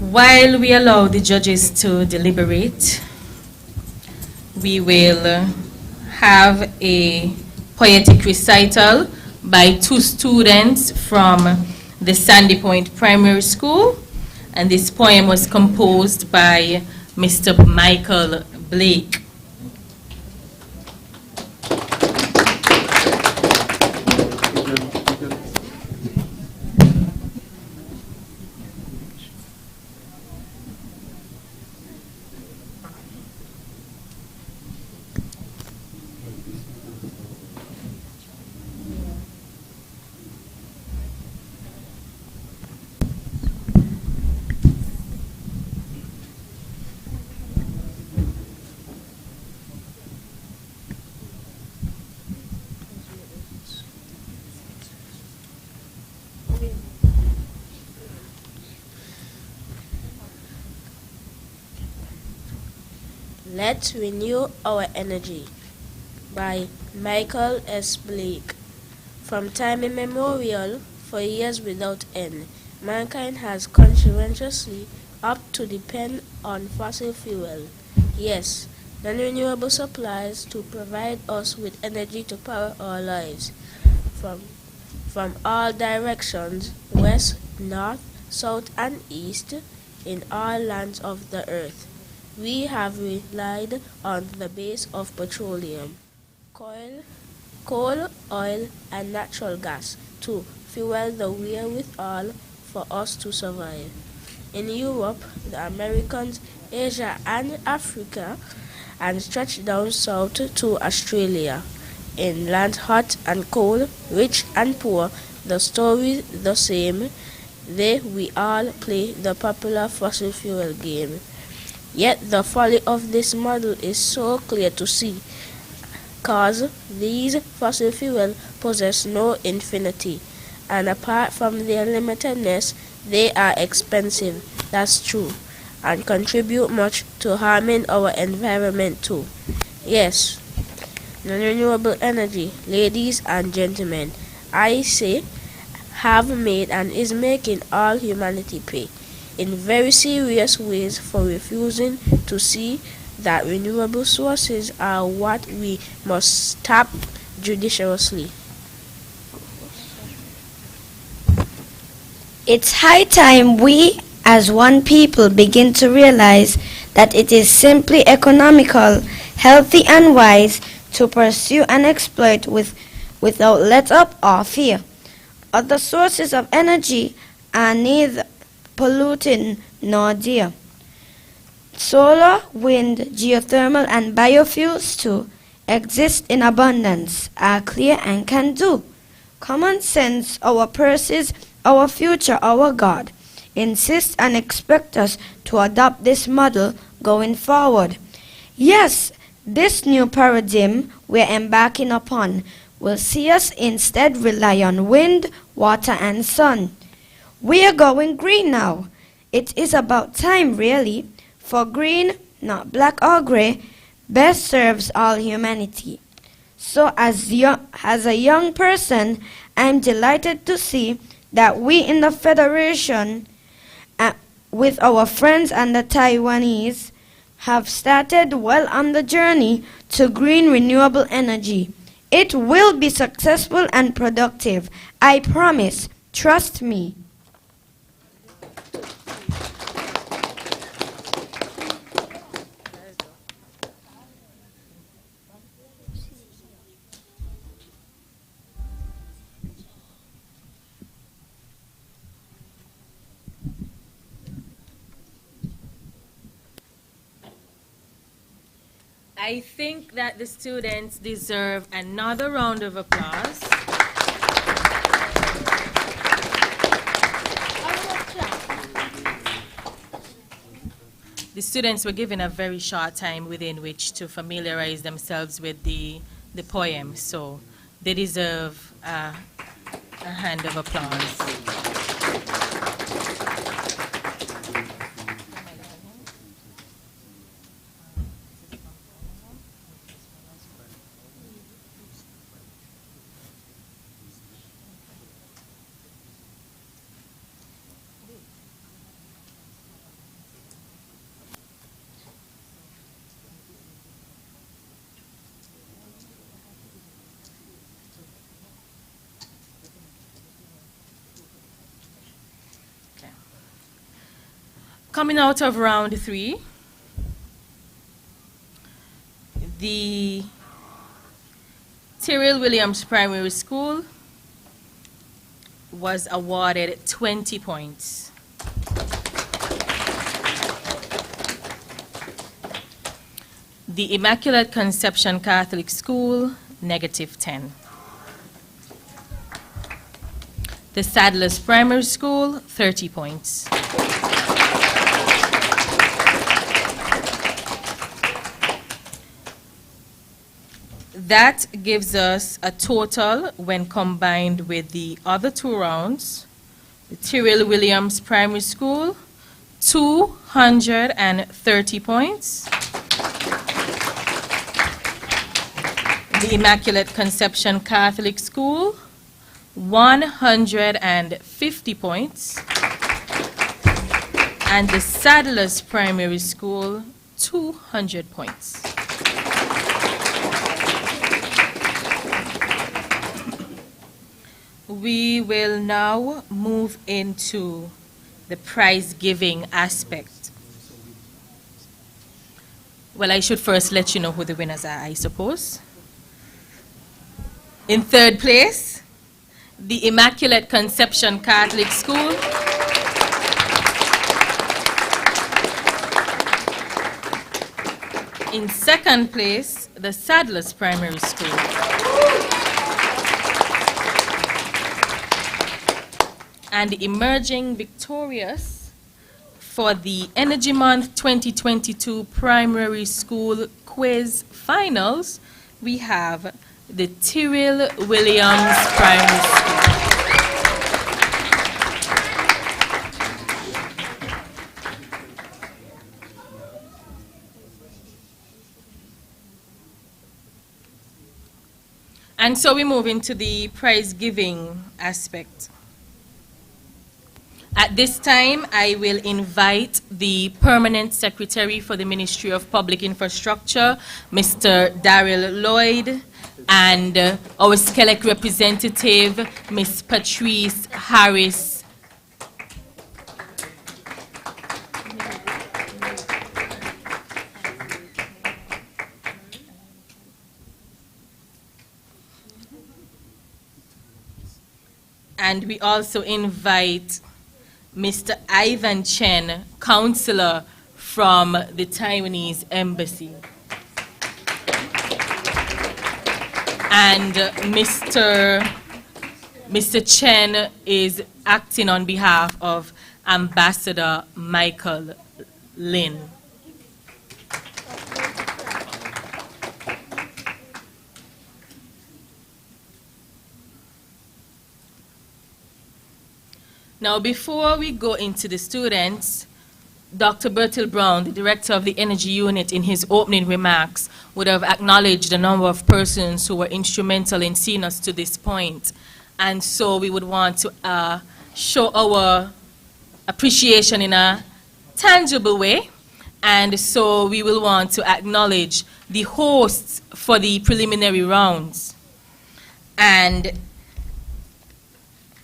While we allow the judges to deliberate, we will have a poetic recital by 2 students from the Sandy Point Primary School, and this poem was composed by Mr. Michael Blake. Let's Renew Our Energy by Michael S. Blake. From time immemorial, for years without end, mankind has conscientiously opted to depend on fossil fuel. Yes, non-renewable supplies to provide us with energy to power our lives. From all directions, west, north, south, and east, in all lands of the earth, we have relied on the base of petroleum, coal, oil, and natural gas to fuel the wherewithal for us to survive. In Europe, the Americas, Asia, and Africa, and stretched down south to Australia. In lands hot and cold, rich and poor, the story the same. We all play the popular fossil fuel game. Yet the folly of this model is so clear to see, cause these fossil fuels possess no infinity, and apart from their limitedness, they are expensive, that's true, and contribute much to harming our environment too. Yes, non-renewable energy, ladies and gentlemen, I say, have made and is making all humanity pay in very serious ways for refusing to see that renewable sources are what we must tap judiciously. It's high time we, as one people, begin to realize that it is simply economical, healthy, and wise to pursue and exploit without let up or fear. Other sources of energy are neither polluting nor dear. Solar, wind, geothermal, and biofuels too exist in abundance, are clear, and can do. Common sense, our purses, our future, our God, insist and expect us to adopt this model going forward. Yes, this new paradigm we're embarking upon will see us instead rely on wind, water, and sun. We are going green now. It is about time, really, for green, not black or gray, best serves all humanity. So as a young person, I'm delighted to see that we in the Federation, with our friends and the Taiwanese, have started well on the journey to green renewable energy. It will be successful and productive. I promise. Trust me. I think that the students deserve another round of applause. The students were given a very short time within which to familiarize themselves with the poem, so they deserve a hand of applause. Coming out of round 3, the Tyrrell Williams Primary School was awarded 20 points. The Immaculate Conception Catholic School, -10. The Sadler's Primary School, 30 points. That gives us a total, when combined with the other 2 rounds, the Tyrrell Williams Primary School, 230 points. The Immaculate Conception Catholic School, 150 points. And the Sadler's Primary School, 200 points. We will now move into the prize giving aspect. Well, I should first let you know who the winners are, I suppose. In 3rd place, the Immaculate Conception Catholic School. In 2nd place, the Sadler's Primary School. And emerging victorious for the Energy Month 2022 Primary School Quiz Finals, we have the Tyrrell Williams Primary School. And so we move into the prize giving aspect. At At this time, I will invite the Permanent Secretary for the Ministry of Public Infrastructure, Mr. Daryl Lloyd, and our SCELEC representative, Ms. Patrice Harris. And we also invite Mr. Ivan Chen, counselor from the Taiwanese Embassy. And Mr. Chen is acting on behalf of Ambassador Michael Lin. Now, before we go into the students, Dr. Bertil Brown, the director of the Energy Unit, in his opening remarks, would have acknowledged the number of persons who were instrumental in seeing us to this point. And so we would want to show our appreciation in a tangible way. And so we will want to acknowledge the hosts for the preliminary rounds. And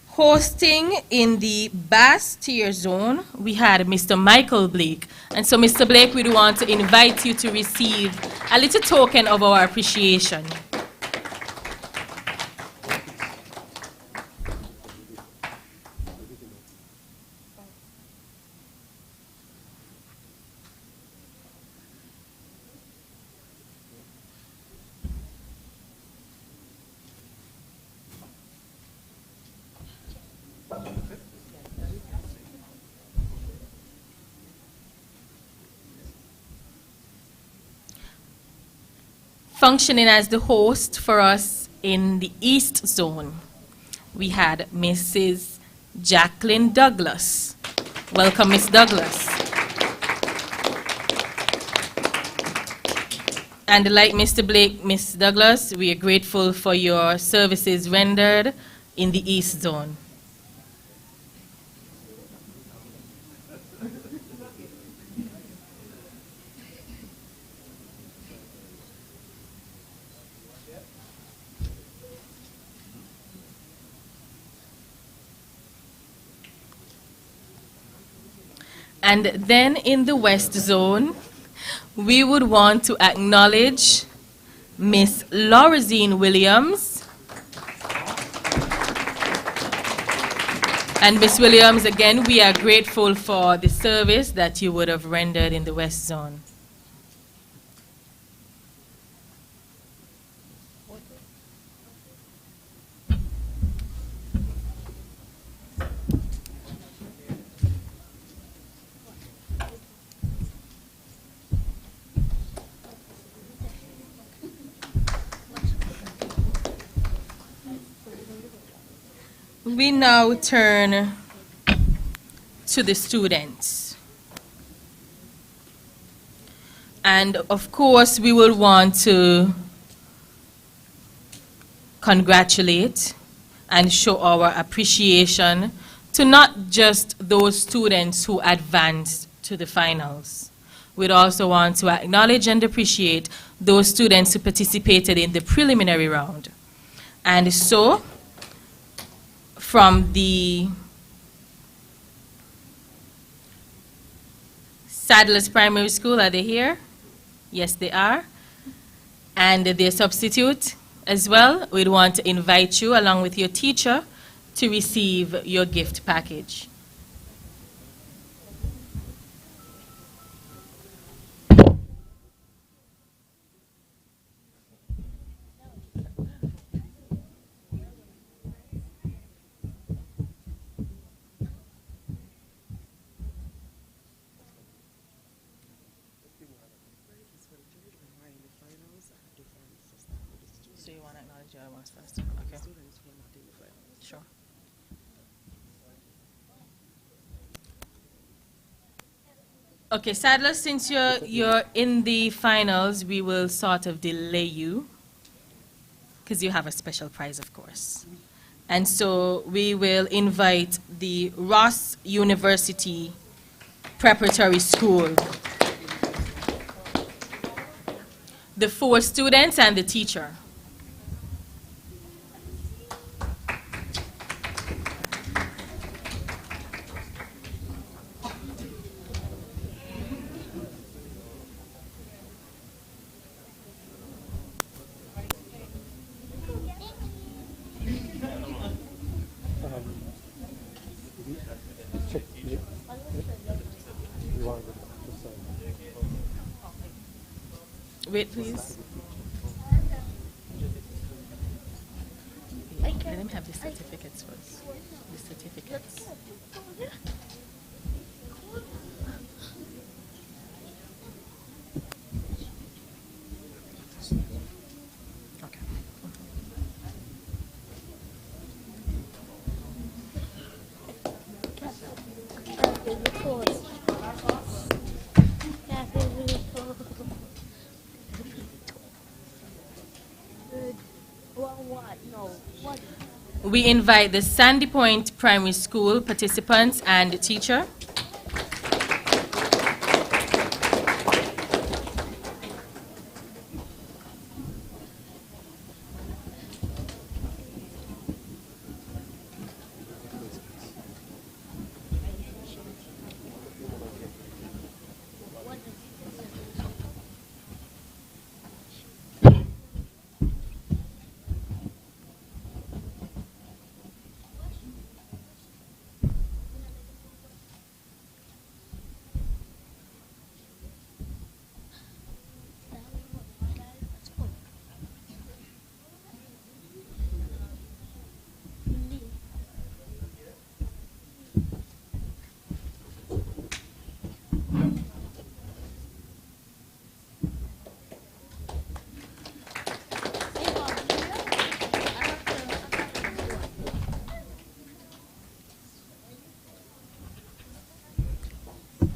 hosting in the bass tier zone, we had Mr. Michael Blake. And so, Mr. Blake, we want to invite you to receive a little token of our appreciation. Functioning as the host for us in the East Zone, we had Mrs. Jacqueline Douglas. Welcome, Miss Douglas. And like Mr. Blake, Miss Douglas, we are grateful for your services rendered in the East Zone. And then in the West Zone, we would want to acknowledge Miss Laurazine Williams. And Miss Williams, again, we are grateful for the service that you would have rendered in the West Zone. We now turn to the students. And of course, we will want to congratulate and show our appreciation to not just those students who advanced to the finals. We'd also want to acknowledge and appreciate those students who participated in the preliminary round. And so, from the Sadler's Primary School, are they here? Yes, they are. And their substitute as well. We'd want to invite you, along with your teacher, to receive your gift package. So you want to acknowledge your ones first? Okay. Sure. Okay, Sadler, since you're in the finals, we will sort of delay you because you have a special prize, of course. And so we will invite the Ross University Preparatory School, the 4 students and the teacher. Wait, please. Let him have the certificates first. The certificates. Okay. We invite the Sandy Point Primary School participants and the teacher.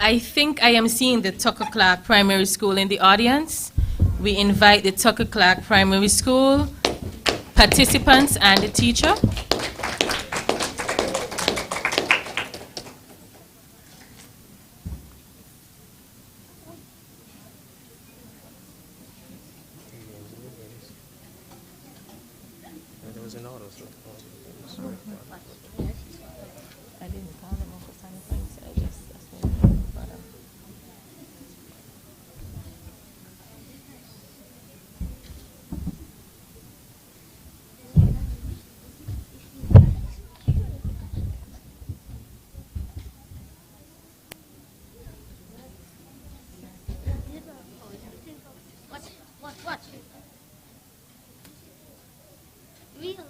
I think I am seeing the Tucker Clark Primary School in the audience. We invite the Tucker Clark Primary School participants and the teacher. I didn't call them for signing points. I just asked them for them. What? Real.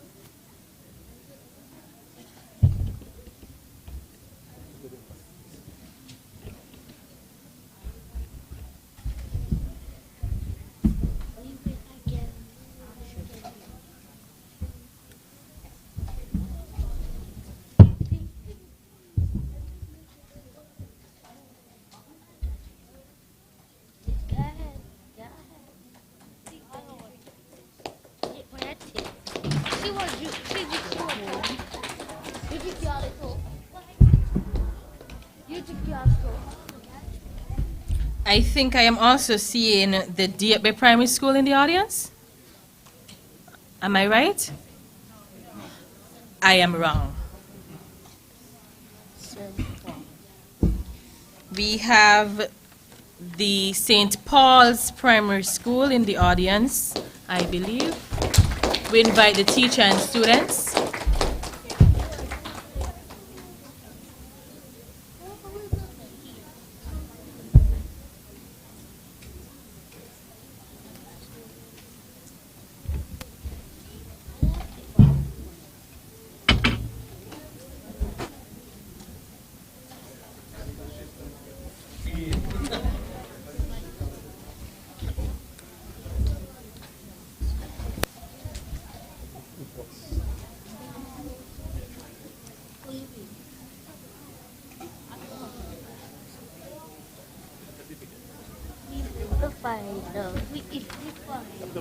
I think I am also seeing the Diakbe Primary School in the audience. Am I right? I am wrong. We have the St. Paul's Primary School in the audience, I believe. We invite the teacher and students.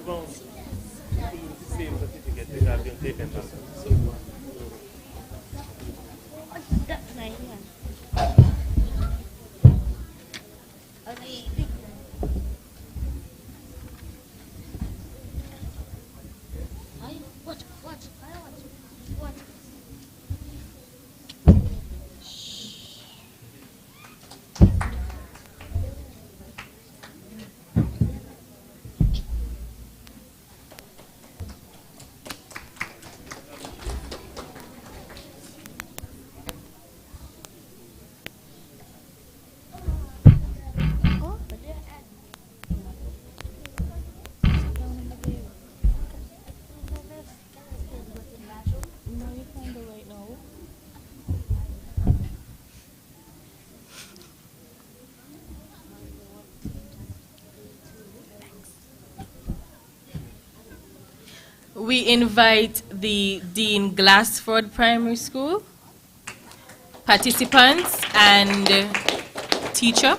The same certificate they have been taken back. So What? We invite the Dean Glassford Primary School, participants and teacher.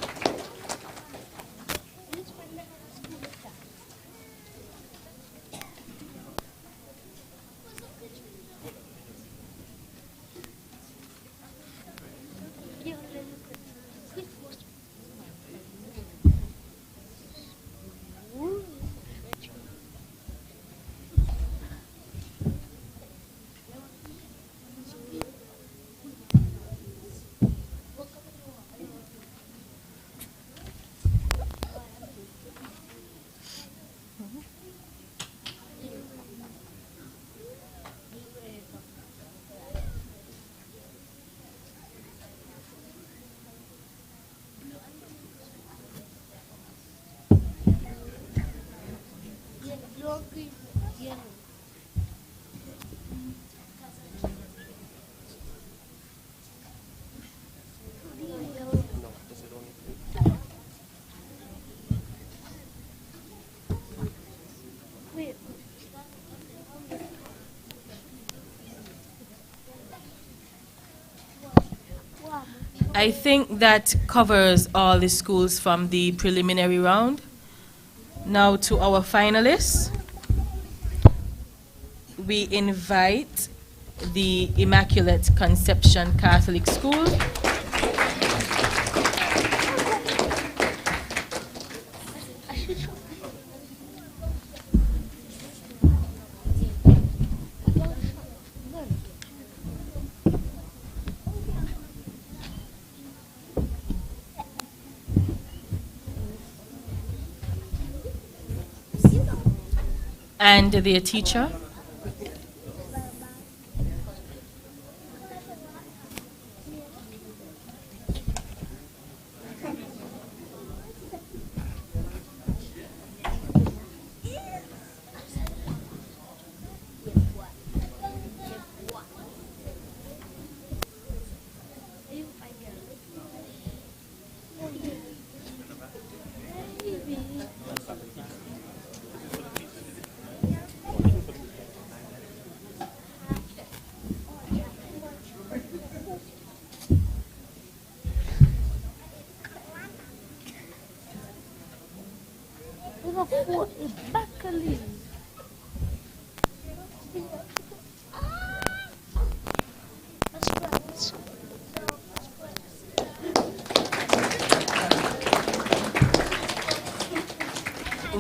I think that covers all the schools from the preliminary round. Now to our finalists. We invite the Immaculate Conception Catholic School, and their teacher.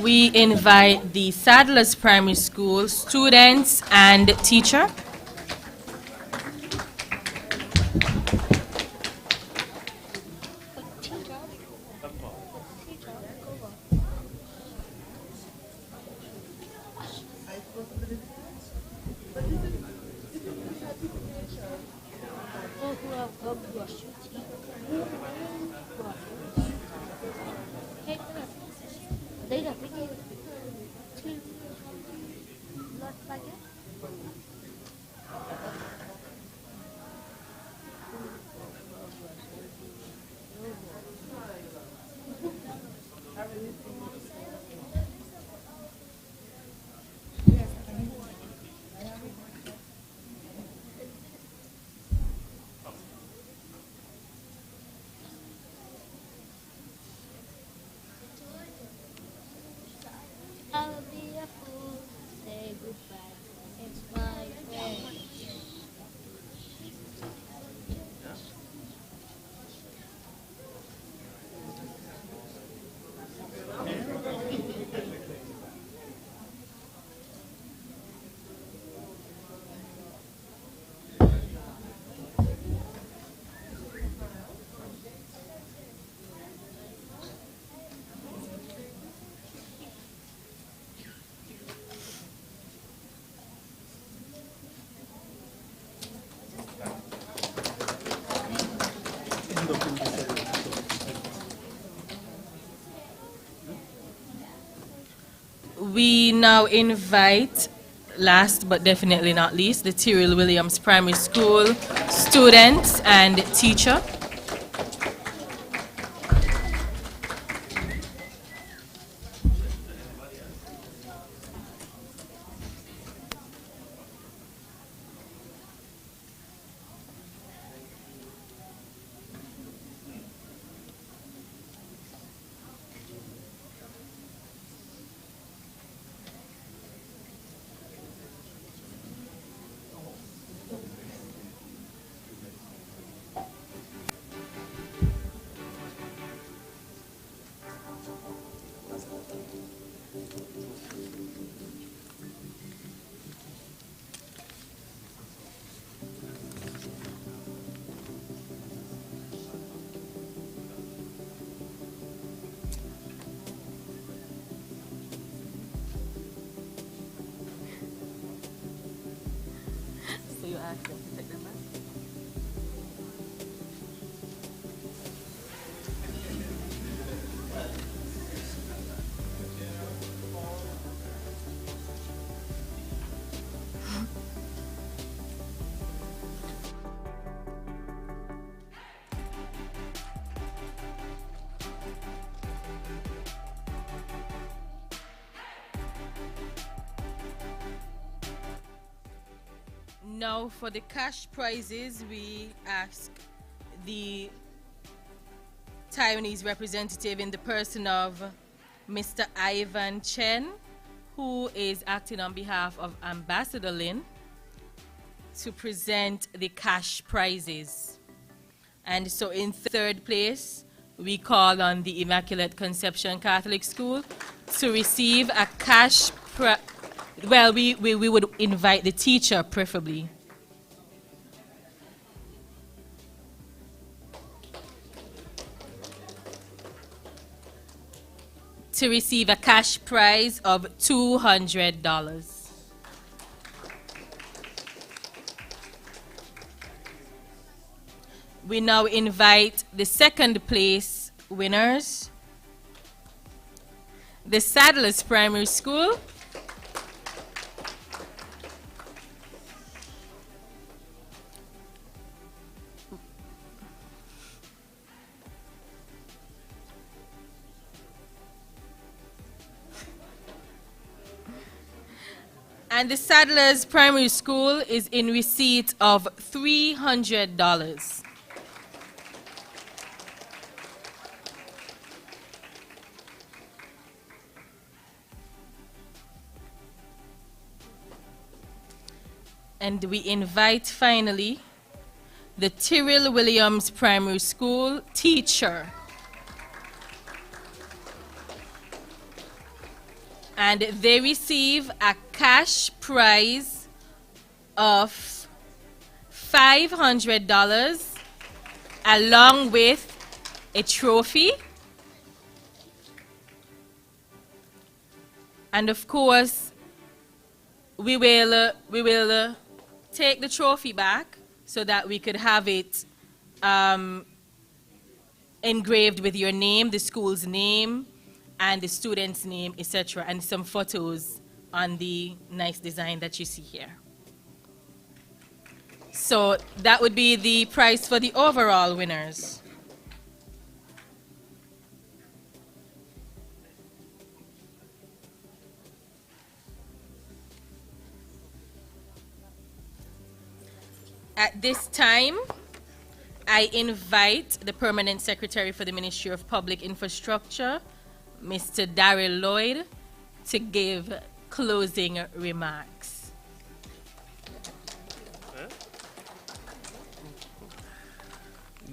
We invite the Sadler's Primary School students and teacher. I'll be a fool, say goodbye. It's my way. We now invite, last but definitely not least, the Tyrrell Williams Primary School students and teacher. So you ask them to take them back? Now for the cash prizes, we ask the Taiwanese representative in the person of Mr. Ivan Chen, who is acting on behalf of Ambassador Lin, to present the cash prizes. And so in third place, we call on the Immaculate Conception Catholic School to receive a cash well, we would invite the teacher, preferably. To receive a cash prize of $200. We now invite the second place winners, the Sadler's Primary School. And the Sadler's Primary School is in receipt of $300. And we invite finally the Tyrrell Williams Primary School teacher. And they receive a cash prize of $500 along with a trophy. And of course, we will take the trophy back so that we could have it engraved with your name, the school's name, and the student's name, etc., and some photos on the nice design that you see here. So that would be the prize for the overall winners. At this time, I invite the Permanent Secretary for the Ministry of Public Infrastructure, Mr. Darrell Lloyd, to give closing remarks.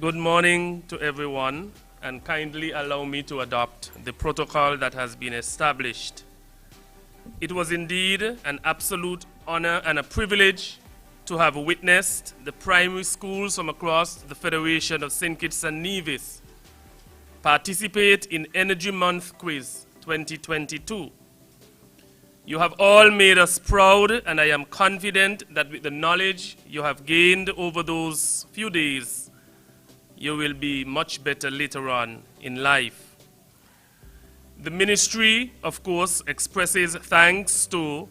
Good morning to everyone, and kindly allow me to adopt the protocol that has been established. It was indeed an absolute honor and a privilege to have witnessed the primary schools from across the Federation of St. Kitts and Nevis participate in Energy Month Quiz 2022. You have all made us proud, and I am confident that with the knowledge you have gained over those few days, you will be much better later on in life. The ministry, of course, expresses thanks to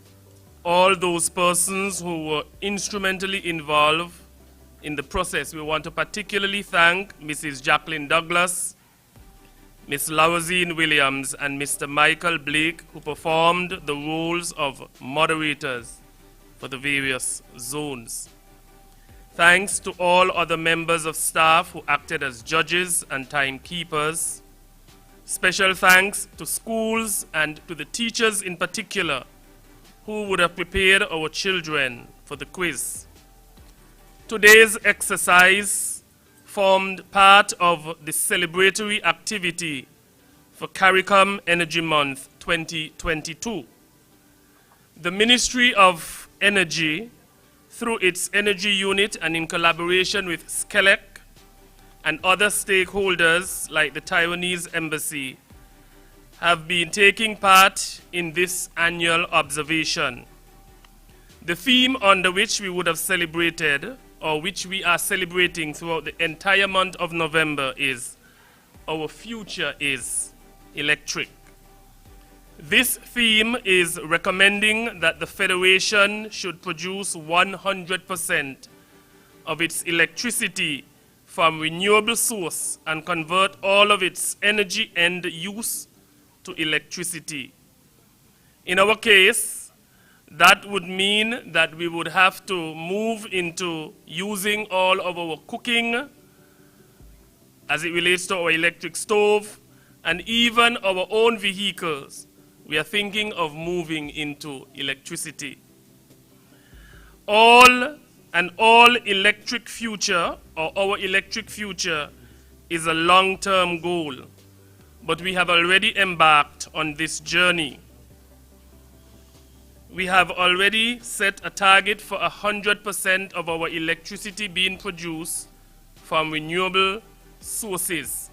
all those persons who were instrumentally involved in the process. We want to particularly thank Mrs. Jacqueline Douglas, Ms. Lawazine Williams, and Mr. Michael Blake, who performed the roles of moderators for the various zones. Thanks to all other members of staff who acted as judges and timekeepers. Special thanks to schools and to the teachers in particular who would have prepared our children for the quiz. Today's exercise formed part of the celebratory activity for CARICOM Energy Month 2022. The Ministry of Energy, through its energy unit and in collaboration with SCELEC and other stakeholders like the Taiwanese Embassy, have been taking part in this annual observation. The theme under which we would have celebrated, or which we are celebrating throughout the entire month of November, is Our Future is Electric. This theme is recommending that the Federation should produce 100% of its electricity from renewable source and convert all of its energy end use to electricity. In our case, that would mean that we would have to move into using all of our cooking as it relates to our electric stove and even our own vehicles. We are thinking of moving into electricity. All electric future, or our electric future, is a long-term goal, but we have already embarked on this journey. We have already set a target for 100% of our electricity being produced from renewable sources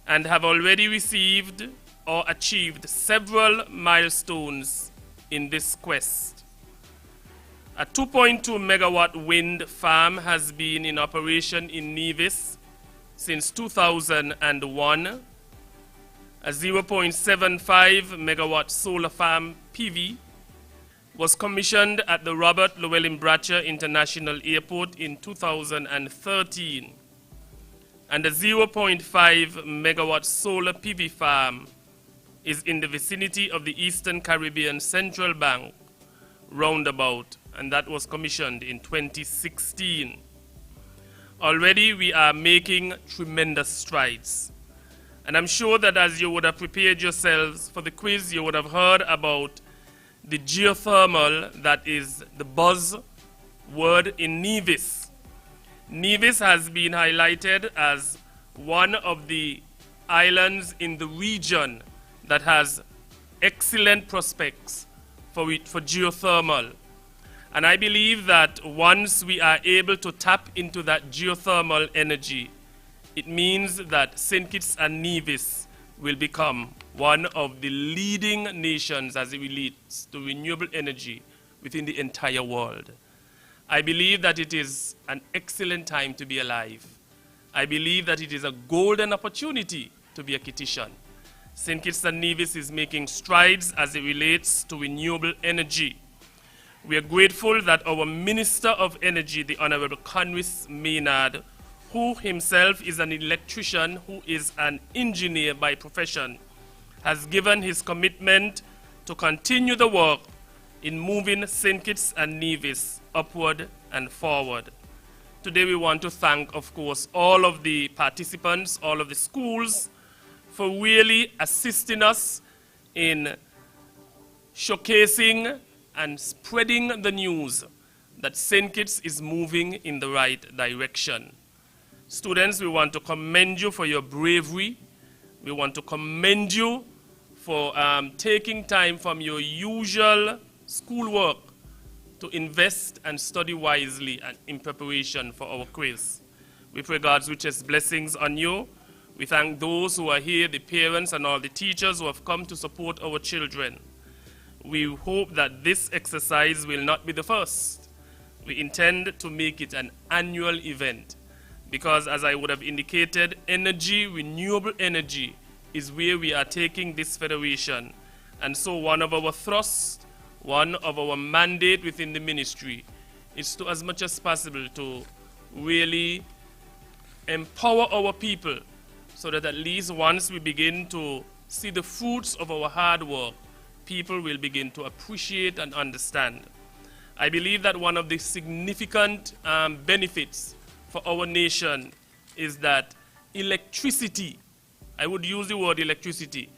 and have already received or achieved several milestones in this quest. A 2.2 megawatt wind farm has been in operation in Nevis since 2001. A 0.75 megawatt solar farm PV was commissioned at the Robert Llewellyn Bratcher International Airport in 2013. And a 0.5 megawatt solar PV farm is in the vicinity of the Eastern Caribbean Central Bank roundabout, and that was commissioned in 2016. Already we are making tremendous strides. And I'm sure that as you would have prepared yourselves for the quiz, you would have heard about the geothermal that is the buzz word in Nevis. Nevis has been highlighted as one of the islands in the region that has excellent prospects for geothermal. And I believe that once we are able to tap into that geothermal energy, it means that St. Kitts and Nevis will become one of the leading nations as it relates to renewable energy within the entire world. I believe that it is an excellent time to be alive. I believe that it is a golden opportunity to be a Kittitian. St. Kitts and Nevis is making strides as it relates to renewable energy. We are grateful that our Minister of Energy, the Honorable Conwys Maynard, who himself is an electrician, who is an engineer by profession, has given his commitment to continue the work in moving St. Kitts and Nevis upward and forward. Today we want to thank, of course, all of the participants, all of the schools, for really assisting us in showcasing and spreading the news that St. Kitts is moving in the right direction. Students, we want to commend you for your bravery. We want to commend you for taking time from your usual schoolwork to invest and study wisely and in preparation for our quiz. We pray God's richest blessings on you. We thank those who are here, the parents and all the teachers who have come to support our children. We hope that this exercise will not be the first. We intend to make it an annual event because, as I would have indicated, energy, renewable energy, is where we are taking this federation. And so one of our thrusts, one of our mandate within the ministry is to, as much as possible, to really empower our people so that at least once we begin to see the fruits of our hard work, people will begin to appreciate and understand. I believe that one of the significant benefits for our nation is that electricity, I would use the word electricity,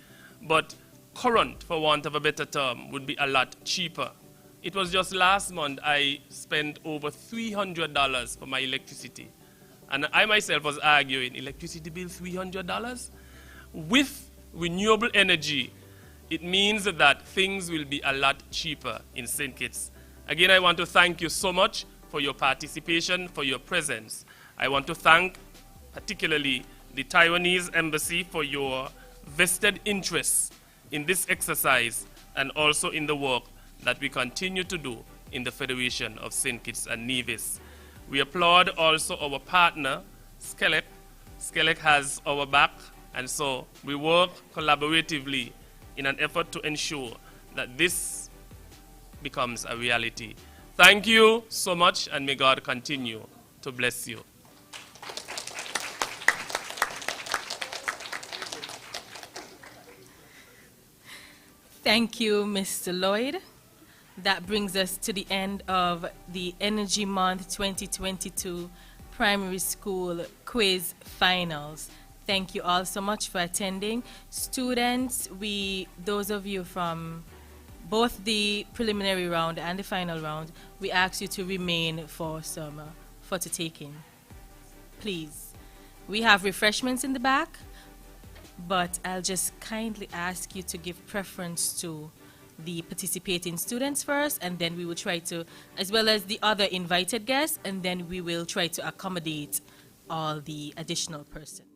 but current, for want of a better term, would be a lot cheaper. It was just last month I spent over $300 for my electricity. And I myself was arguing, electricity bill $300? With renewable energy, it means that things will be a lot cheaper in St. Kitts. Again, I want to thank you so much for your participation, for your presence. I want to thank particularly the Taiwanese Embassy for your vested interest in this exercise and also in the work that we continue to do in the Federation of St. Kitts and Nevis. We applaud also our partner, Skelec. Skelec has our back, and so we work collaboratively in an effort to ensure that this becomes a reality. Thank you so much, and may God continue to bless you. Thank you, Mr. Lloyd. That brings us to the end of the Energy Month 2022 Primary School Quiz Finals. Thank you all so much for attending. Students, those of you from both the preliminary round and the final round, we ask you to remain for to take in. Please. We have refreshments in the back, but I'll just kindly ask you to give preference to the participating students first, and then we will try to, as well as the other invited guests, and then we will try to accommodate all the additional persons.